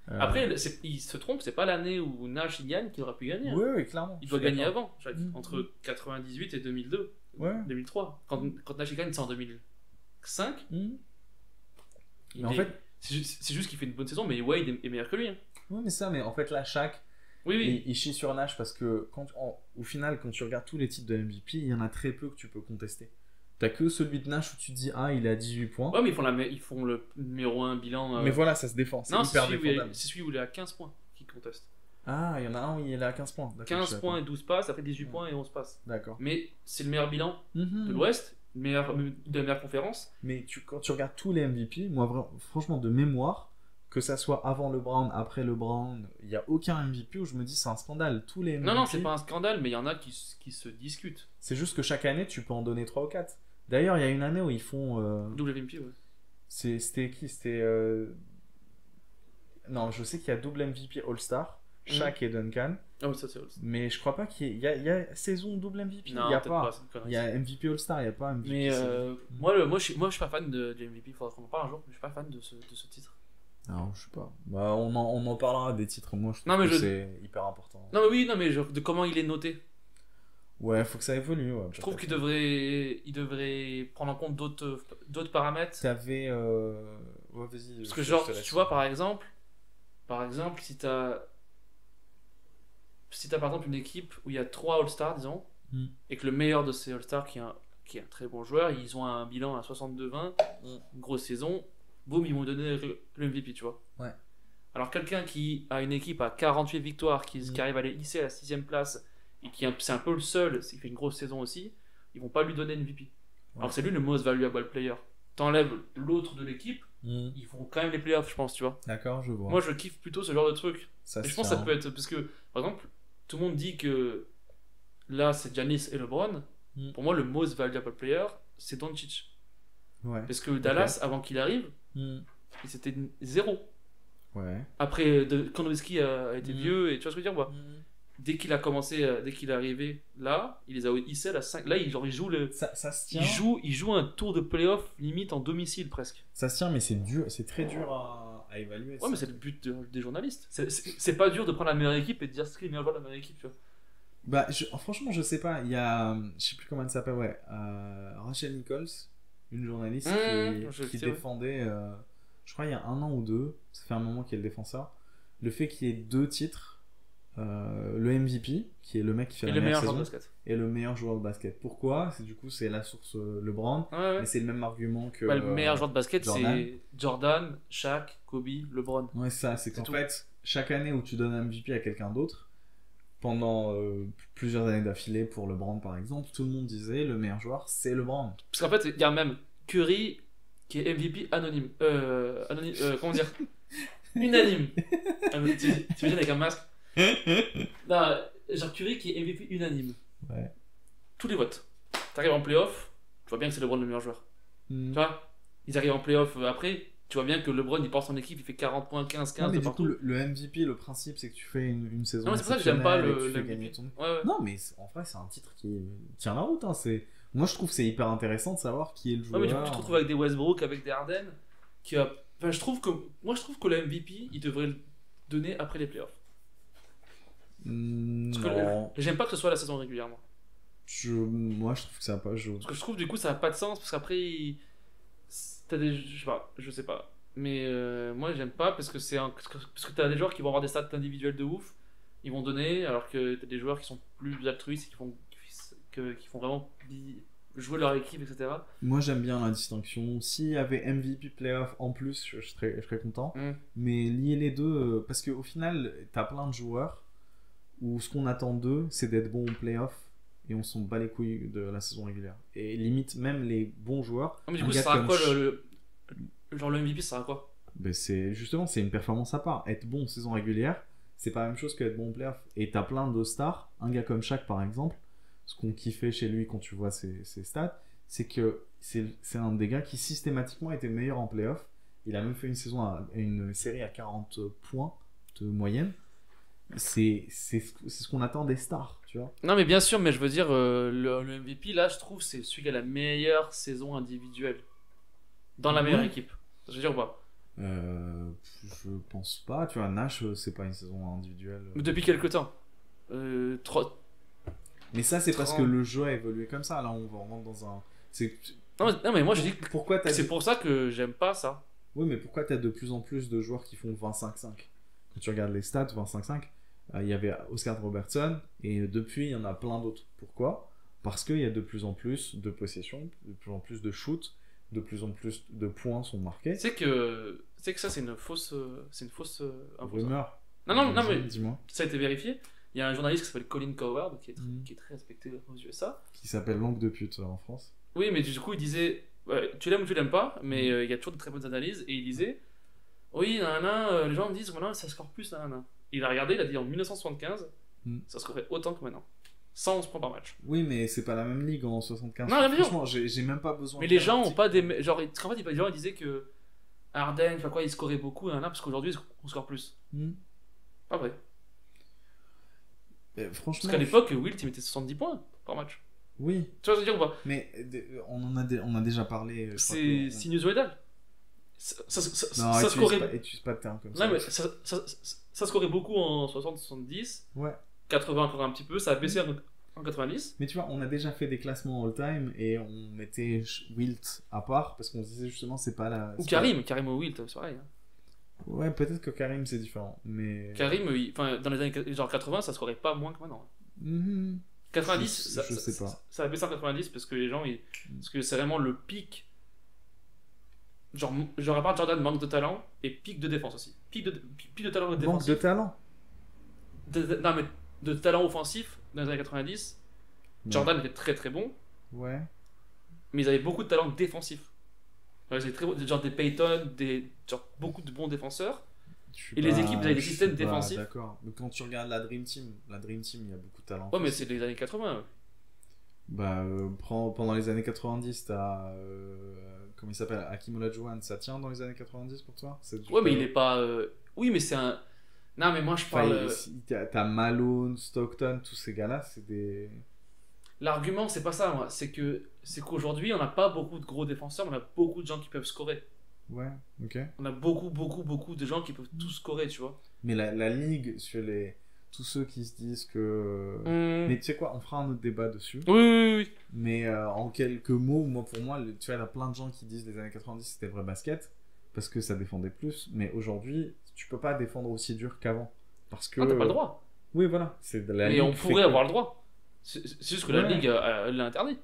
Après il se trompe, c'est pas l'année où Nash il gagne qu'il aurait pu gagner. Hein. Oui, clairement. Il je doit suis gagner d'accord. avant, entre 98 et 2002, Ouais. 2003. Quand Nash il gagne c'est en 2005. Mhm. Il Mais en est- fait, c'est juste qu'il fait une bonne saison, mais Wade est meilleur que lui. Hein. ouais, mais en fait, là, Shaq, Oui, oui. il chie sur Nash parce que au final, quand tu regardes tous les titres de MVP, il y en a très peu que tu peux contester. T'as que celui de Nash où tu te dis, ah, il est à 18 points. Ouais, mais ils font le numéro 1 bilan. Mais voilà, ça se défend. C'est Non, c'est hyper celui, défendable. c'est celui où il est à 15 points qui conteste. Ah, il y en a un où il est à 15 points. D'accord, 15 je sais points pas. et 12 passes, après 18 Ouais. points et 11 passes. D'accord. Mais c'est le meilleur bilan Mhm. de l'Ouest, de la meilleure conférence. Mais quand tu regardes tous les MVP, moi, franchement, de mémoire, que ça soit avant le Brown, après le Brown, il n'y a aucun MVP où je me dis c'est un scandale. Tous les MVP. Non, c'est pas un scandale, mais il y en a qui se discutent. C'est juste que chaque année, tu peux en donner 3 ou 4. D'ailleurs, il y a une année où ils font. Double MVP, ouais. C'était qui? C'était. Non, je sais qu'il y a double MVP All-Star, Shaq et Duncan, Ah oui, ça c'est mais je crois pas qu'il y a saison double MVP. Non, Il y a peut-être pas. c'est une connerie. Il y a MVP All-Star, il y a pas MVP. Mais c'est- moi, je suis pas fan du MVP, faudra qu'on en parle un jour, mais je suis pas fan de ce titre. Non, je sais pas. Bah, on en parlera des titres. Moi, je trouve Non, mais que je- c'est hyper important. Non, mais oui, non, mais genre, de comment il est noté. Ouais, faut que ça évolue. Ouais, Je trouve qu'il devrait prendre en compte d'autres paramètres. T'avais. Ouais, vas-y. Parce que je genre, te laisse. tu vois, par exemple, si t'as par exemple une équipe où il y a 3 All-Stars, disons, Mm. et que le meilleur de ces All-Stars, qui est un très bon joueur, ils ont un bilan à 62-20, une grosse saison, boum, ils vont donner le MVP, tu vois. Ouais. Alors quelqu'un qui a une équipe à 48 victoires, qui arrive à les hisser à la 6ème place, et c'est un peu le seul, il fait une grosse saison aussi, ils vont pas lui donner MVP. Alors c'est lui le most valuable player. T'enlèves l'autre de l'équipe, ils font quand même les playoffs, je pense, tu vois. D'accord, je vois. Moi, je kiffe plutôt ce genre de truc. Ça Et se je pense que tient, ça peut être. Parce que, par exemple, tout le monde dit que là, c'est Giannis et LeBron. Mm. Pour moi, le most valuable player, c'est Doncic. Ouais. Parce que Dallas, avant qu'il arrive, Mm. c'était 0. Ouais. Après, quand Nowitzki a été Mm. vieux, et tu vois ce que je veux dire, moi, dès qu'il a commencé, dès qu'il est arrivé là, il les a hissés à 5. Là, il joue Ça se tient. il joue un tour de playoff limite en domicile presque. Ça se tient, mais c'est dur, c'est très dur à évaluer. Ouais, ça. mais c'est le but des journalistes. C'est pas dur de prendre la meilleure équipe et de dire ce qui est le meilleur joueur de la meilleure équipe, tu vois. Bah, franchement, je sais pas. Il y a, je sais plus comment elle s'appelle, ouais, Rachel Nichols, une journaliste qui sais, défendait, je crois il y a 1 an ou 2, ça fait un moment qu'elle est défenseur, le fait qu'il y ait 2 titres, le MVP, qui est le mec qui fait Et la le meilleure meilleur joueur de saison, basket. et le meilleur joueur de basket. Pourquoi? C'est du coup c'est la source LeBron, Ouais, ouais. mais c'est le même argument que. Bah, le meilleur joueur de basket, Jordan. c'est Jordan, Shaq, Kobe, LeBron. Ouais, ça, c'est C'est qu'en tout. fait, chaque année où tu donnes un MVP à quelqu'un d'autre, pendant plusieurs années d'affilée pour LeBron par exemple, tout le monde disait le meilleur joueur c'est LeBron. Parce qu'en fait, il y a même Curry qui est MVP anonyme. Comment dire Unanime. T'imagines avec un masque. Non, genre Curry qui est MVP unanime. Ouais. Tous les votes. T'arrives en playoff, tu vois bien que c'est LeBron le meilleur joueur. Mm. Tu vois Ils arrivent en playoff après, tu vois bien que LeBron il porte son équipe, il fait 40 points, 15, Non, 15 mais de du partout. coup, le MVP, le principe, c'est que tu fais une saison. Non, mais c'est pour ça que j'aime pas exceptionnelle et que le tu fais MVP. gagner ton. Ouais, ouais. Non, mais en vrai, c'est un titre qui tient la route. Hein. Moi, je trouve que c'est hyper intéressant de savoir qui est le Ouais, joueur. mais du coup, tu te retrouves avec des Westbrook, avec des Harden, qui a... Enfin, je trouve que le MVP, il devrait le donner après les playoffs. Parce que Non, j'aime pas que ce soit la saison régulière, moi. moi, je trouve que ça n'a pas joué. Parce que je trouve, du coup, ça a pas de sens, parce qu'après, t'as des... Je sais pas. Mais moi, j'aime pas, parce que parce que t'as des joueurs qui vont avoir des stats individuels de ouf, ils vont donner, alors que t'as des joueurs qui sont plus altruistes, qui font vraiment jouer leur équipe, etc. Moi, j'aime bien la distinction. S'il y avait MVP playoff en plus, je serais content. Mm. Mais lier les deux, parce qu'au final, t'as plein de joueurs où ce qu'on attend d'eux, c'est d'être bons au playoff et on s'en bat les couilles de la saison régulière. Et limite, même les bons joueurs. Ah, mais du un coup, gars ça sera comme quoi genre le MVP, ça sera quoi? Ben c'est une performance à part. Être bon en saison régulière, c'est pas la même chose qu'être bon au playoff. Et t'as plein de stars, un gars comme Shaq par exemple, ce qu'on kiffait chez lui quand tu vois ses stats, c'est que c'est un des gars qui systématiquement était meilleur en playoff. Il a même fait une série à 40 points de moyenne. C'est ce qu'on attend des stars, tu vois. Non, mais bien sûr, mais je veux dire, le MVP, là, je trouve, c'est celui qui a la meilleure saison individuelle. Dans la meilleure Ouais. équipe. Je veux dire ou pas? Je pense pas, tu vois, Nash, c'est pas une saison individuelle. Mais depuis quelques temps. Mais ça, c'est parce 30. que le jeu a évolué comme ça. Là, on va rentrer dans un. Non, mais moi, je dis que Pourquoi t'as c'est pour ça que j'aime pas ça. Oui, mais pourquoi t'as de plus en plus de joueurs qui font 25-5? Quand tu regardes les stats, 25-5, il y avait Oscar Robertson, et depuis, il y en a plein d'autres. Pourquoi? Parce qu'il y a de plus en plus de possessions, de plus en plus de shoots, de plus en plus de points sont marqués. C'est que ça, c'est une fausse info, ça. Rumeur. Non, mais Dis-moi. ça a été vérifié. Il y a un journaliste qui s'appelle Colin Cowherd, qui Mhm. est très respecté aux USA. Qui s'appelle Langue de pute en France. Oui, mais du coup, il disait, ouais, tu l'aimes ou tu l'aimes pas, mais il y a toujours de très bonnes analyses, et il disait, oui, les gens me disent, maintenant, ça score plus, nanana. Il a regardé, il a dit en 1975, ça scorait autant que maintenant. 111 points par match. Oui, mais c'est pas la même ligue en 75. Non, bien sûr. Franchement, j'ai même pas besoin. Mais de les faire un gens ont petit- pas des. Genre, en fait, les gens ils disaient que Harden, enfin quoi, il scorait beaucoup, nanana, parce qu'aujourd'hui, on score plus. Pas vrai. Mais franchement. Parce qu'à l'époque, Wilt, il mettait 70 points par match. Oui, Tu vois, je veux dire ou pas? mais on a déjà parlé. je crois C'est que- sinusoïdal. Non, Ça scorait. utilise pas de terme comme ça. Non, mais ça scorait beaucoup en 60-70, Ouais. 80 encore un petit peu, ça a baissé en 90. Mais tu vois, on a déjà fait des classements all-time et on mettait Wilt à part parce qu'on se disait justement c'est pas la. Ou c'est Karim ou Wilt, c'est pareil. Hein. pas- Ouais, peut-être que Karim c'est différent, mais. Karim, enfin, dans les années genre 80, ça scorait pas moins que maintenant. Mhm. 90, Je sais pas. ça a baissé en 90 parce que les gens, parce que c'est vraiment le pic. Genre à part Jordan, manque de talent et pic de défense aussi. Pic de talent Manque défensif. de talent. Non, mais de talent offensif dans les années 90. Jordan était très très bon, Ouais. mais ils avaient beaucoup de talent défensif. Ouais, c'est très bon. Genre des Payton, genre beaucoup de bons défenseurs. Je suis Et les pas- équipes, vous avez des je systèmes suis pas défensifs. D'accord. Mais quand tu regardes la Dream Team, il y a beaucoup de talent. Ouais, mais c'est les années 80. Ouais. Bah, pendant les années 90, t'as. Comment il s'appelle? Hakim Olajuwon, ça tient dans les années 90 pour toi? Ouais, mais il est pas. Oui, mais c'est un. Non, mais moi je Enfin, parle. t'as Malone, Stockton, tous ces gars-là, c'est des. L'argument, c'est pas ça, moi. C'est qu'aujourd'hui, on n'a pas beaucoup de gros défenseurs, mais on a beaucoup de gens qui peuvent scorer. Ouais, ok. On a beaucoup de gens qui peuvent tout scorer, tu vois. Mais la ligue, sur tous ceux qui se disent que. Mais tu sais quoi, on fera un autre débat dessus. Oui. Mais en quelques mots, pour moi, tu vois, il y a plein de gens qui disent les années 90 c'était vrai basket parce que ça défendait plus. Mais aujourd'hui, tu peux pas défendre aussi dur qu'avant. Parce que. Ah, t'as pas le droit. Oui, voilà. C'est de la Mais ligue on fait pourrait que- avoir le droit. C'est juste que la Ouais. Ligue l'a interdit.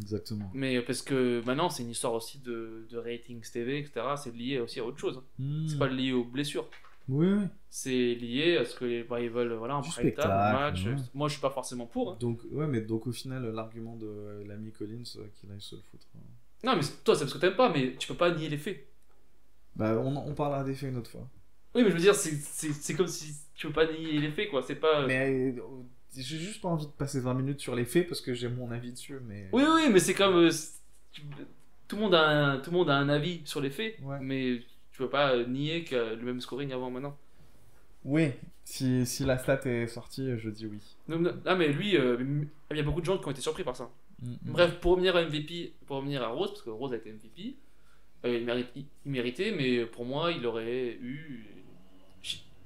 Exactement. Mais parce que maintenant, c'est une histoire aussi de ratings TV, etc. C'est lié aussi à autre chose. C'est pas lié aux blessures. Oui, oui. C'est lié à ce que ils veulent, voilà, un Du prime time, spectacle, un match. ouais. Moi, je suis pas forcément pour. Hein. Donc, donc au final, l'argument de l'ami Collins qu'il aille se le foutre. Non, mais toi, c'est parce que t'aimes pas, mais tu peux pas nier les faits. Bah, on parlera des faits une autre fois. Oui, mais je veux dire, c'est comme si tu peux pas nier les faits, quoi. C'est pas. Mais j'ai juste pas envie de passer 20 minutes sur les faits parce que j'ai mon avis dessus. Mais... Oui, mais c'est comme. Tout le monde a un avis sur les faits, Ouais. mais tu peux pas nier qu'il y a le même scoring avant maintenant. Oui, si la stat est sortie, je dis oui. Donc, ah, mais lui, il y a beaucoup de gens qui ont été surpris par ça. Bref, pour revenir à MVP, pour revenir à Rose, parce que Rose a été MVP, il méritait, mais pour moi, il aurait eu.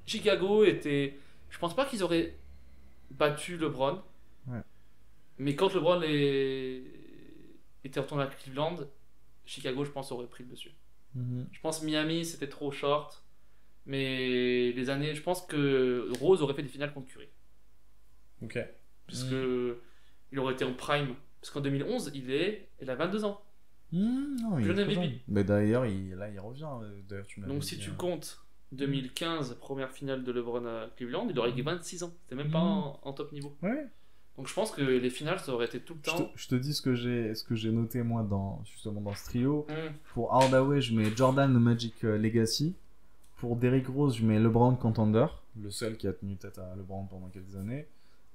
Chicago était. Je pense pas qu'ils auraient battu LeBron. Ouais. Mais quand LeBron était retourné à Cleveland, Chicago, je pense, aurait pris le dessus. Mhm. Je pense Miami, c'était trop short. Mais les années. Je pense que Rose aurait fait des finales contre Curry. Ok. Parce que il aurait été en prime. Parce qu'en 2011, il a 22 ans. Non, il Jeune est très MVP. jeune. Mais d'ailleurs, il revient. D'ailleurs, tu me l'avais Donc si dit, tu hein. comptes 2015, première finale de LeBron à Cleveland, il aurait 26 ans. C'était même pas en top niveau. Ouais. Donc je pense que les finales, ça aurait été tout le temps. Je te dis ce que j'ai noté moi justement dans ce trio. Hum. Pour Hardaway, je mets Jordan Magic Legacy. Pour Derrick Rose, je mets LeBron Contender, le seul qui a tenu tête à LeBron pendant quelques années.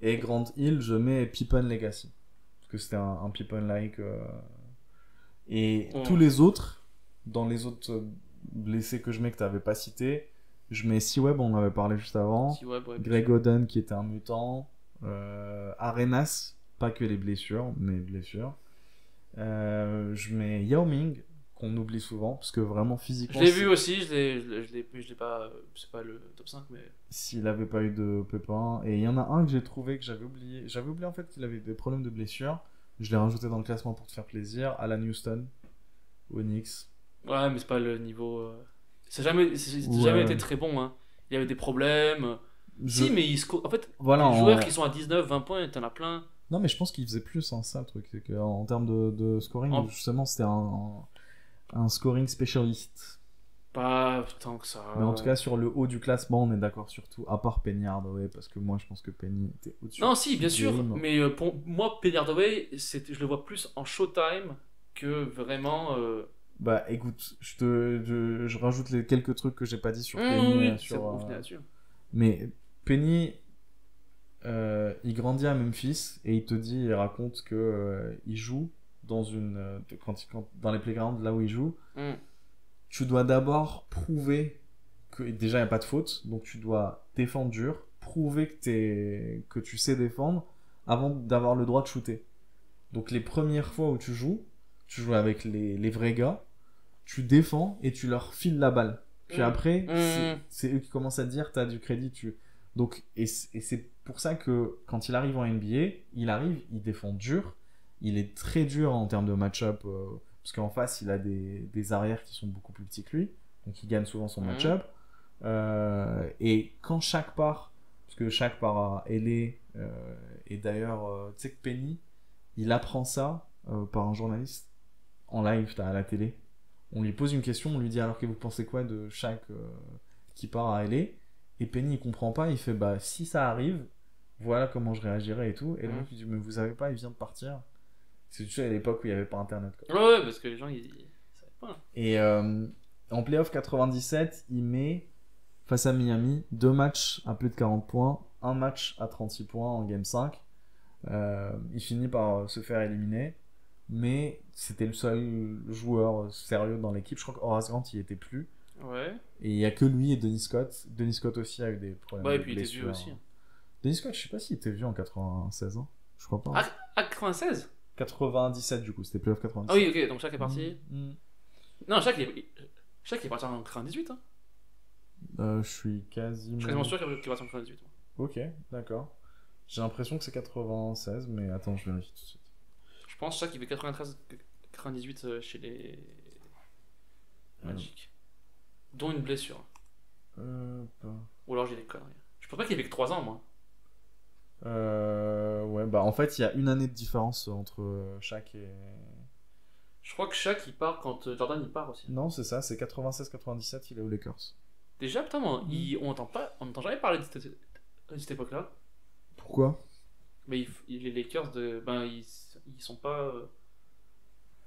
Et Grant Hill, je mets Pippen Legacy. Parce que c'était un Pippen-like. Et Ouais. tous les autres, dans les autres blessés que je mets que tu n'avais pas cités, je mets C-Web, on en avait parlé juste avant. Si, ouais, ouais, Greg Oden qui était un mutant. Arenas, pas que les blessures, mais blessures. Je mets Yao Ming, qu'on oublie souvent, parce que vraiment Je physiquement, l'ai vu aussi, je l'ai pas. C'est pas le top 5, mais. s'il avait pas eu de pépin. Et il y en a un que j'ai trouvé que j'avais oublié. J'avais oublié en fait qu'il avait des problèmes de blessure. Je l'ai rajouté dans le classement pour te faire plaisir. Alan Houston, Onyx. Ouais, mais c'est pas le niveau. C'est jamais Ouais. été très bon. Hein. Il y avait des problèmes. Si, mais en fait, Voilà, les joueurs qui sont à 19, 20 points, t'en as plein. Non, mais je pense qu'il faisait plus, hein, ça le truc. C'est qu'en termes de scoring, En- justement, c'était un scoring spécialiste. Pas tant que ça. Mais en tout cas, sur le haut du classement, on est d'accord sur tout. À part Penny Hardaway, parce que moi, je pense que Penny était au-dessus. Non, si, bien sûr. Dream. Mais pour moi, Penny Hardaway, je le vois plus en showtime que vraiment. Bah écoute, je rajoute les quelques trucs que j'ai pas dit sur Oui, Penny. oui, sur, c'est bon, là-dessus. Mais Penny, il grandit à Memphis et il raconte que il joue dans dans les playgrounds là où il joue. Mm. Tu dois d'abord prouver que déjà il n'y a pas de faute, donc tu dois défendre dur, prouver que tu sais défendre avant d'avoir le droit de shooter. Donc les premières fois où tu joues avec les vrais gars, tu défends et tu leur files la balle. Puis après, c'est eux qui commencent à te dire t'as du crédit. Donc, et c'est pour ça que quand il arrive en NBA, il défend dur, il est très dur en termes de match-up, parce qu'en face, il a des arrières qui sont beaucoup plus petits que lui, donc il gagne souvent son match-up. Et quand Shaq part, parce que Shaq part à LA, et d'ailleurs, tu sais que Penny, il apprend ça par un journaliste en live à la télé. On lui pose une question, on lui dit alors que vous pensez quoi de Shaq qui part à LA, et Penny il comprend pas, il fait bah si ça arrive, voilà comment je réagirais et tout. Et le mec lui dit mais vous savez pas, il vient de partir. C'est juste à l'époque où il y avait pas internet quoi. Ouais, parce que les gens, Et en playoff 97, il met face à Miami 2 matchs à plus de 40 points, un match à 36 points en game 5. Il finit par se faire éliminer, mais c'était le seul joueur sérieux dans l'équipe. Je crois qu'Horace Grant il était plus. Ouais. Et il n'y a que lui et Dennis Scott. Dennis Scott aussi a eu des problèmes Ouais, et de puis il était blessures. vieux aussi. Dennis Scott, je sais pas s'il était vieux en 96 ans. Je crois pas. Ah, 96? 97 du coup, c'était playoff 97. Ah oui, ok, donc Shaq est parti. Mm. Non, Shaq est parti en 98, hein. Je suis quasiment... Je suis quasiment sûr qu'il est parti en 98. moi. Ok, d'accord. J'ai l'impression que c'est 96, mais attends, je vérifie tout de suite. Je pense Shaq il fait 93-98 chez les Magic. Dont une blessure. Ou alors j'ai des conneries. Je pense pas qu'il avait que 3 ans, moi. Ouais, bah en fait, il y a une année de différence entre Shaq et... Je crois que Shaq il part quand Jordan il part aussi. Non, c'est ça, c'est 96-97, il est aux Lakers. Déjà, putain, moi, on entend jamais parler de cette époque-là. Pourquoi? Mais les Lakers, ils sont pas.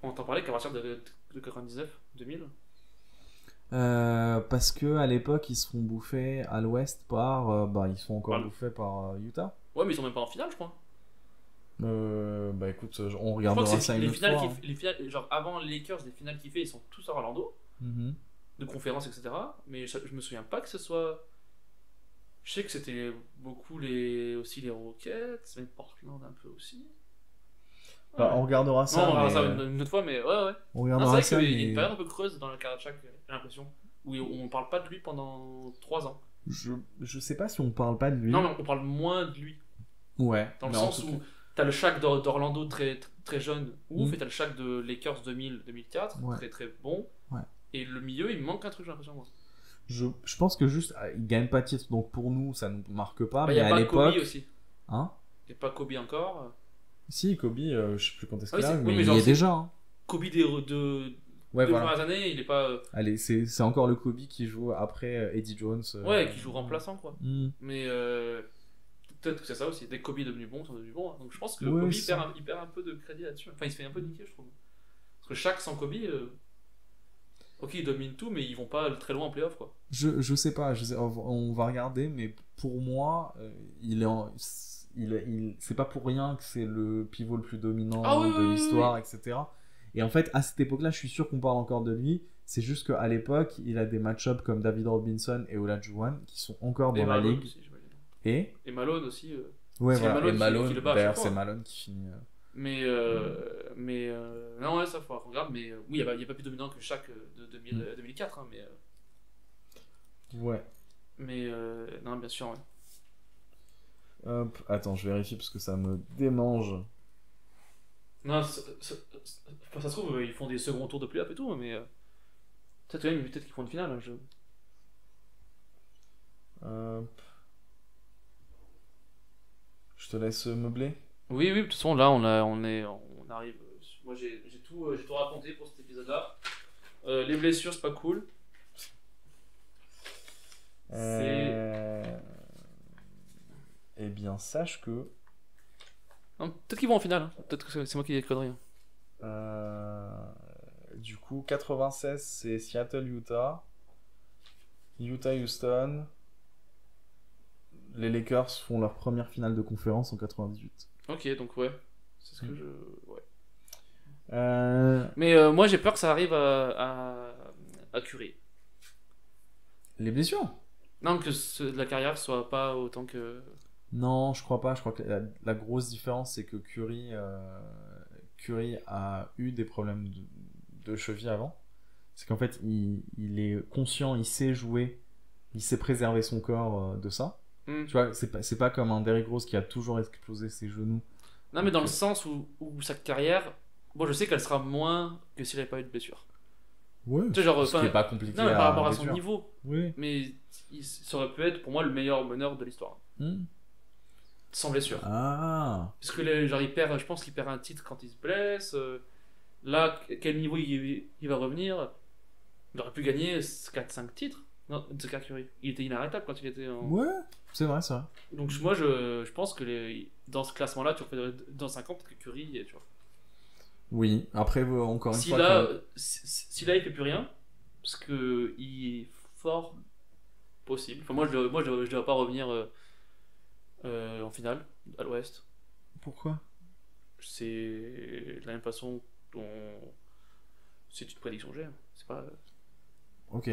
On entend parler qu'à partir de 99, 2000. Parce que à l'époque, ils se font bouffer à l'ouest par... ils se font encore Par le- bouffer par Utah. Ouais, mais ils sont même pas en finale, je crois. Bah écoute, on Je crois regardera que c'est ça une les autre finales, fois. les finales, genre avant les Lakers, les finales qu'il fait, ils sont tous à Orlando, Mhm. de conférences, etc. Mais je me souviens pas que ce soit. Je sais que c'était beaucoup aussi les Rockets, mais Portland un peu aussi. Bah, Ouais. on regardera Non, ça. on verra mais, ça une autre fois, mais ouais. on Non, regardera c'est vrai ça, qu'il y a une mais période un peu creuse dans la carrière de Shaq, j'ai l'impression, où on parle pas de lui pendant 3 ans. je sais pas si on parle pas de lui. Non, mais on parle moins de lui. Ouais. Dans le mais en sens tout où cas- t'as le Shaq d'Orlando très jeune, ouf, Mm. et t'as le Shaq de Lakers 2000-2004, Ouais. très bon. Ouais. Et le milieu, il me manque un truc, j'ai l'impression, moi. Je pense que juste, il gagne pas de titre, donc pour nous, ça nous marque pas. Bah, mais y a à pas l'époque. Kobe aussi. Hein? Y a pas Kobe encore. Si, Kobe, je sais plus quand est-ce Ah qu'il oui, arrive, oui, mais mais il genre, y est c'est- déjà. Hein. Kobe Ouais, deux voilà. premières années, il est pas. Allez, c'est encore le Kobe qui joue après Eddie Jones. Ouais, qui joue remplaçant, quoi. Mm. Mais peut-être que c'est ça aussi. Dès que Kobe est devenu bon, c'est devenu bon. Hein. Donc je pense que Ouais, Kobe c'est il perd un peu de crédit là-dessus. Enfin, il se fait un peu niquer, je trouve. Parce que Shaq sans Kobe, ok, ils dominent tout, mais ils vont pas très loin en playoff, quoi. Je sais pas, on va regarder, mais pour moi, c'est pas pour rien que c'est le pivot le plus dominant Ah oui, de oui, oui, l'histoire, etc. Et en fait, à cette époque-là, je suis sûr qu'on parle encore de lui. C'est juste qu'à l'époque, il a des match-ups comme David Robinson et Olajuwon qui sont encore Et dans la Malone ligue. aussi, j'imagine. Et Et Malone aussi. ouais, c'est voilà. Malone Et qui le bat à d'ailleurs, chaque c'est fois. Malone qui finit. Mais non, ouais, ça faut qu'on regarde. Mais oui, il n'y a pas plus dominant que Shaq de 2004. Hein, Ouais. non, bien sûr, ouais. Hop, attends, je vérifie parce que ça me démange. Non, ça se trouve, ils font des seconds tours de playoff et tout, mais peut-être qu'ils font une finale. Hein, Hop. Je te laisse meubler. Oui, de toute façon, là, on arrive. Moi, j'ai tout raconté pour cet épisode-là. Les blessures, c'est pas cool. Eh bien, sache que Non, peut-être qu'ils vont en finale. Hein. Peut-être que c'est moi qui ai des conneries. Hein. du coup, 96, c'est Seattle-Utah. Utah-Houston. Les Lakers font leur première finale de conférence en 98. Ok, donc ouais. C'est ce que je. Ouais. Euh, Mais moi, j'ai peur que ça arrive à Curry. Les blessures? Non, que la carrière soit pas autant que. Non, je crois pas. Je crois que la grosse différence, c'est que Curry a eu des problèmes de cheville avant. C'est qu'en fait, il est conscient, il sait jouer, il sait préserver son corps de ça. Hmm. Tu vois, c'est pas comme un Derrick Rose qui a toujours explosé ses genoux. Non, mais dans le sens où sa carrière. Bon, je sais qu'elle sera moins que s'il n'avait pas eu de blessure. Ouais, Tu sais, genre, ce qui enfin, est pas compliqué. Non, mais par rapport à son déduire. niveau. Oui. Mais ça aurait pu être pour moi le meilleur meneur de l'histoire. Hmm. Sans blessure. Ah. Parce que genre, je pense qu'il perd un titre quand il se blesse. Là, quel niveau il va revenir? Il aurait pu gagner 4-5 titres. Non, de Curry. Il était inarrêtable quand il était en. Ouais, c'est vrai, ça. Donc moi, je pense que dans ce classement-là, tu refais dans 5 ans, peut-être que Curry, tu vois. Oui, après, encore une Si fois. là, si là il fait plus rien, parce que il est fort possible. Enfin, moi, je dois pas revenir en finale à l'Ouest. Pourquoi? C'est de la même façon dont c'est une prédiction que j'ai. C'est pas Ok.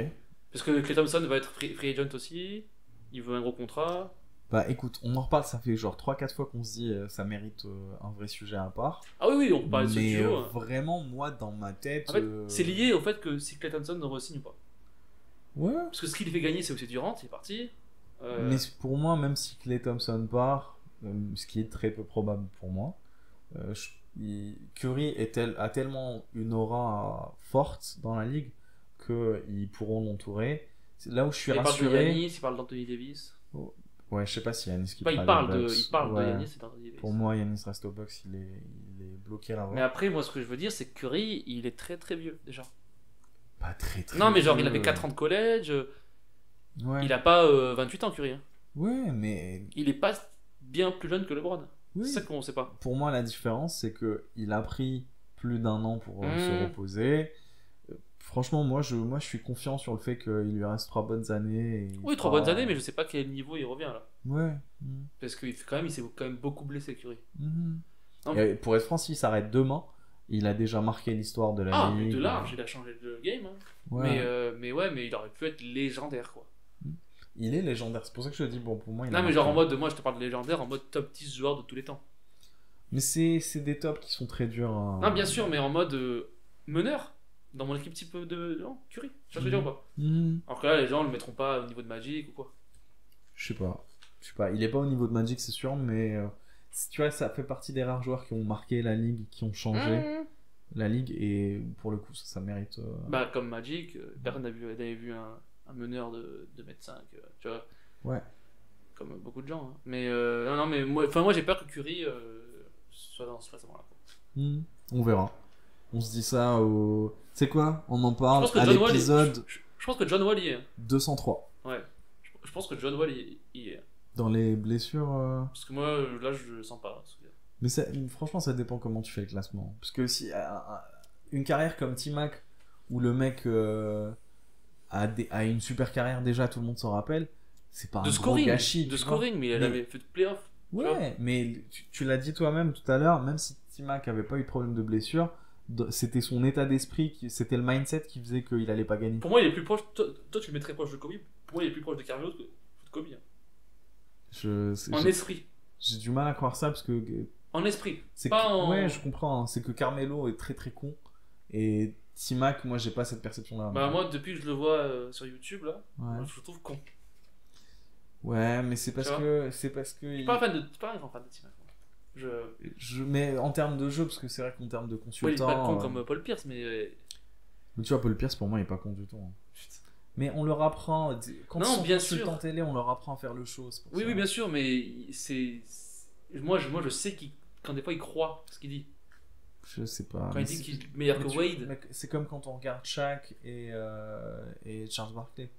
parce que Klay Thompson va être free agent aussi. Il veut un gros contrat. Bah écoute, on en reparle, ça fait genre 3-4 fois qu'on se dit ça mérite un vrai sujet à part. Ah oui, oui, on peut parler de ce Mais duo. Hein. vraiment, moi, dans ma tête. En fait, c'est lié au fait que si Klay Thompson re-signe ou pas. Ouais. Parce que ce qui lui fait gagner, c'est aussi Durant, il est parti. Mais pour moi, même si Klay Thompson part, ce qui est très peu probable pour moi, Curry a tellement une aura forte dans la ligue qu'ils pourront l'entourer. C'est là où je suis il parle de rassuré. Giannis, il parle d'Anthony Davis. Ouais, je sais pas si Yannis qui Enfin, il parle de Giannis et d'Anthony Davis. Pour moi, Yannis reste au box, il est bloqué là-bas. Mais après, moi, ce que je veux dire, c'est que Curry, il est très très vieux déjà. Pas très très. Non, mais genre, il vieux. avait 4 ans de collège. Ouais. Il a pas 28 ans, Curry. Hein. Ouais, mais. Il est pas bien plus jeune que LeBron. Oui. C'est ça qu'on sait pas. Pour moi, la différence, c'est que il a pris plus d'un an pour Mmh. se reposer. Franchement, moi, je suis confiant sur le fait qu'il lui reste 3 bonnes années. Et il Oui, 3 fera- bonnes années, mais je sais pas quel niveau il revient là. Ouais. Parce qu'il s'est quand même beaucoup blessé, Curry. Mhm. Non. Et pour être franc, s'il s'arrête demain, il a déjà marqué l'histoire de la Ah, mais ligue. de large, il a changé de game. Hein. Ouais. Mais il aurait pu être légendaire quoi. Il est légendaire. C'est pour ça que je te dis, bon, pour moi, il a Non, mais marqué. genre en mode, moi je te parle de légendaire, en mode top 10 joueur de tous les temps. Mais c'est des tops qui sont très durs. Non, bien sûr, mais en mode meneur. Dans mon équipe type de. Non, Curry. Tu vois ce que je veux dire ou pas? Mhm. Alors que là, les gens le mettront pas au niveau de Magic ou quoi. Je sais pas. Il est pas au niveau de Magic, c'est sûr, mais tu vois, ça fait partie des rares joueurs qui ont marqué la ligue, qui ont changé Mmh. la ligue, et pour le coup, ça mérite. Bah, comme Magic, personne n'avait vu un meneur de 2m5, tu vois. Ouais. Comme beaucoup de gens. Hein. Mais non, mais moi j'ai peur que Curry soit dans ce classement-là. Mhm. On verra. On se dit ça au. C'est quoi? On en parle Je pense que à John Wall l'épisode Je pense que John Wall y est. 203. Ouais. Je pense que John Wall y est. Dans les blessures. Parce que moi, là, je le sens pas. Mais franchement, ça dépend comment tu fais le classement. Parce que si une carrière comme T-Mac, où le mec a une super carrière déjà, tout le monde s'en rappelle, c'est pas un gros gâchis. De tu vois. scoring, mais il Mais- avait fait de playoff. Ouais, mais tu l'as dit toi-même tout à l'heure, même si T-Mac avait pas eu de problème de blessure, c'était son état d'esprit, c'était le mindset qui faisait qu'il allait pas gagner. Pour moi, il est plus proche. Toi, tu le mets très proche de Kobe. Pour moi, il est plus proche de Carmelo que de Kobe. Hein. En esprit. J'ai du mal à croire ça parce que En esprit. c'est Pas en. ouais, je comprends. Hein. C'est que Carmelo est très très con et T-Mac, moi j'ai pas cette perception-là. Bah, moi, depuis que je le vois sur YouTube, là, Ouais. je le trouve con. Ouais, mais c'est parce Tu vois que Je suis pas un grand fan de Tim. mais en termes de jeu, parce que c'est vrai qu'en termes de Ouais, il est consultant. pas con comme Paul Pierce, mais. Mais tu vois, Paul Pierce pour moi il est pas con du tout. Hein. Putain. Mais on leur apprend quand Non, ils sont bien consultants sûr. télé, on leur apprend à faire le show. C'est pour Oui, ça. oui, bien sûr, mais moi, je sais quand des fois il croit ce qu'il dit. Je sais pas. Quand mais il dit c'est- qu'il est meilleur mais que tu- Wade. mais c'est comme quand on regarde Shaq et Charles Barkley.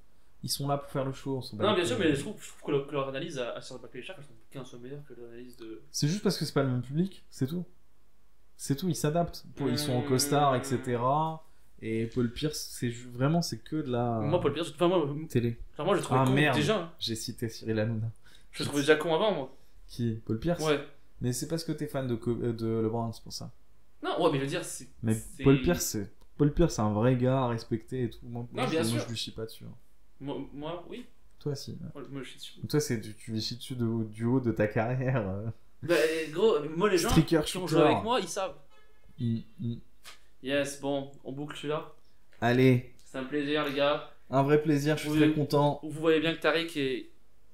Ils sont là pour faire le show. On s'en bat Non, les bien sûr, couilles. mais je trouve que leur analyse à Charles Barkley et Shaq, je trouve qu'un soit meilleur que l'analyse de. C'est juste parce que c'est pas le même public, c'est tout. C'est tout, ils s'adaptent. Ils sont en costard, etc. Et Paul Pierce, vraiment, c'est que de la Moi, Paul Pierce, enfin, moi, télé. je le trouvais Ah, con merde. déjà. Hein. J'ai cité Cyril Hanouna. Je le trouvais déjà con avant, moi. Qui? Paul Pierce? Ouais. Mais c'est parce que t'es fan de LeBron, c'est pour ça. Non, ouais, mais je veux dire, c'est. Mais c'est- Paul Pierce, c'est un vrai gars à respecter et tout. Moi, Non, bien sûr. je lui chie pas dessus. Hein. Moi, oui. Toi, si. Moi, je suis dessus. Toi, tu lui chies dessus du haut de ta carrière. Bah, gros, moi, les gens Streaker qui ont shooter. joué avec moi, ils savent. Mm, mm. Yes, bon, on boucle celui-là. Allez, C'est un plaisir, les gars. un vrai plaisir, je suis Oui. très content. Vous voyez bien que Tariq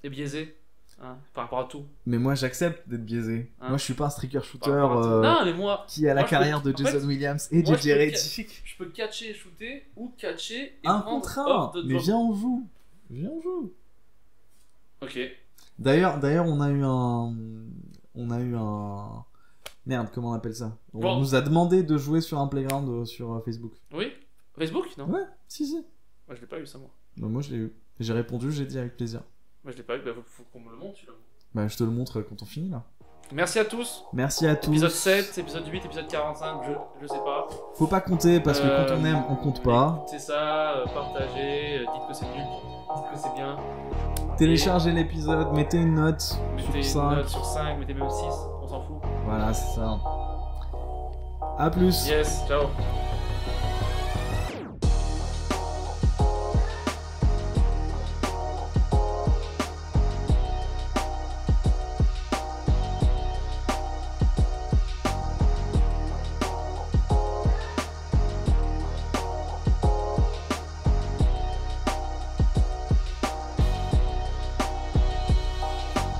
est biaisé hein, par rapport à tout. Mais moi, j'accepte d'être biaisé. Hein. Moi, je suis pas un streaker shooter Par rapport à tout. Non, mais moi, qui a la moi, je carrière peux- de en Jason fait, Williams et moi, JJ je peux Redick. je peux catcher et shooter ou catcher et Un prendre contre un. off de Mais drop. viens, on joue. Viens, on joue. Ok. D'ailleurs, on a eu un. Merde, comment on appelle ça? On Bon. nous a demandé de jouer sur un playground sur Facebook. Oui Facebook, non Ouais, si. Moi, je l'ai pas eu, ça, moi. Bah, moi, je l'ai eu. J'ai répondu, j'ai dit avec plaisir. Moi, je l'ai pas eu. Bah, faut qu'on me le montre, celui-là. Bah, je te le montre quand on finit là. Merci à tous. Merci à tous. Épisode 7, épisode 8, épisode 45, je sais pas. Faut pas compter parce que quand on aime, on compte pas. C'est ça, partagez, dites que c'est nul, dites que c'est bien. Téléchargez l'épisode, mettez une note Mettez sur une 5. note sur 5, mettez même 6, on s'en fout. Voilà, c'est ça. A plus. Yes, ciao.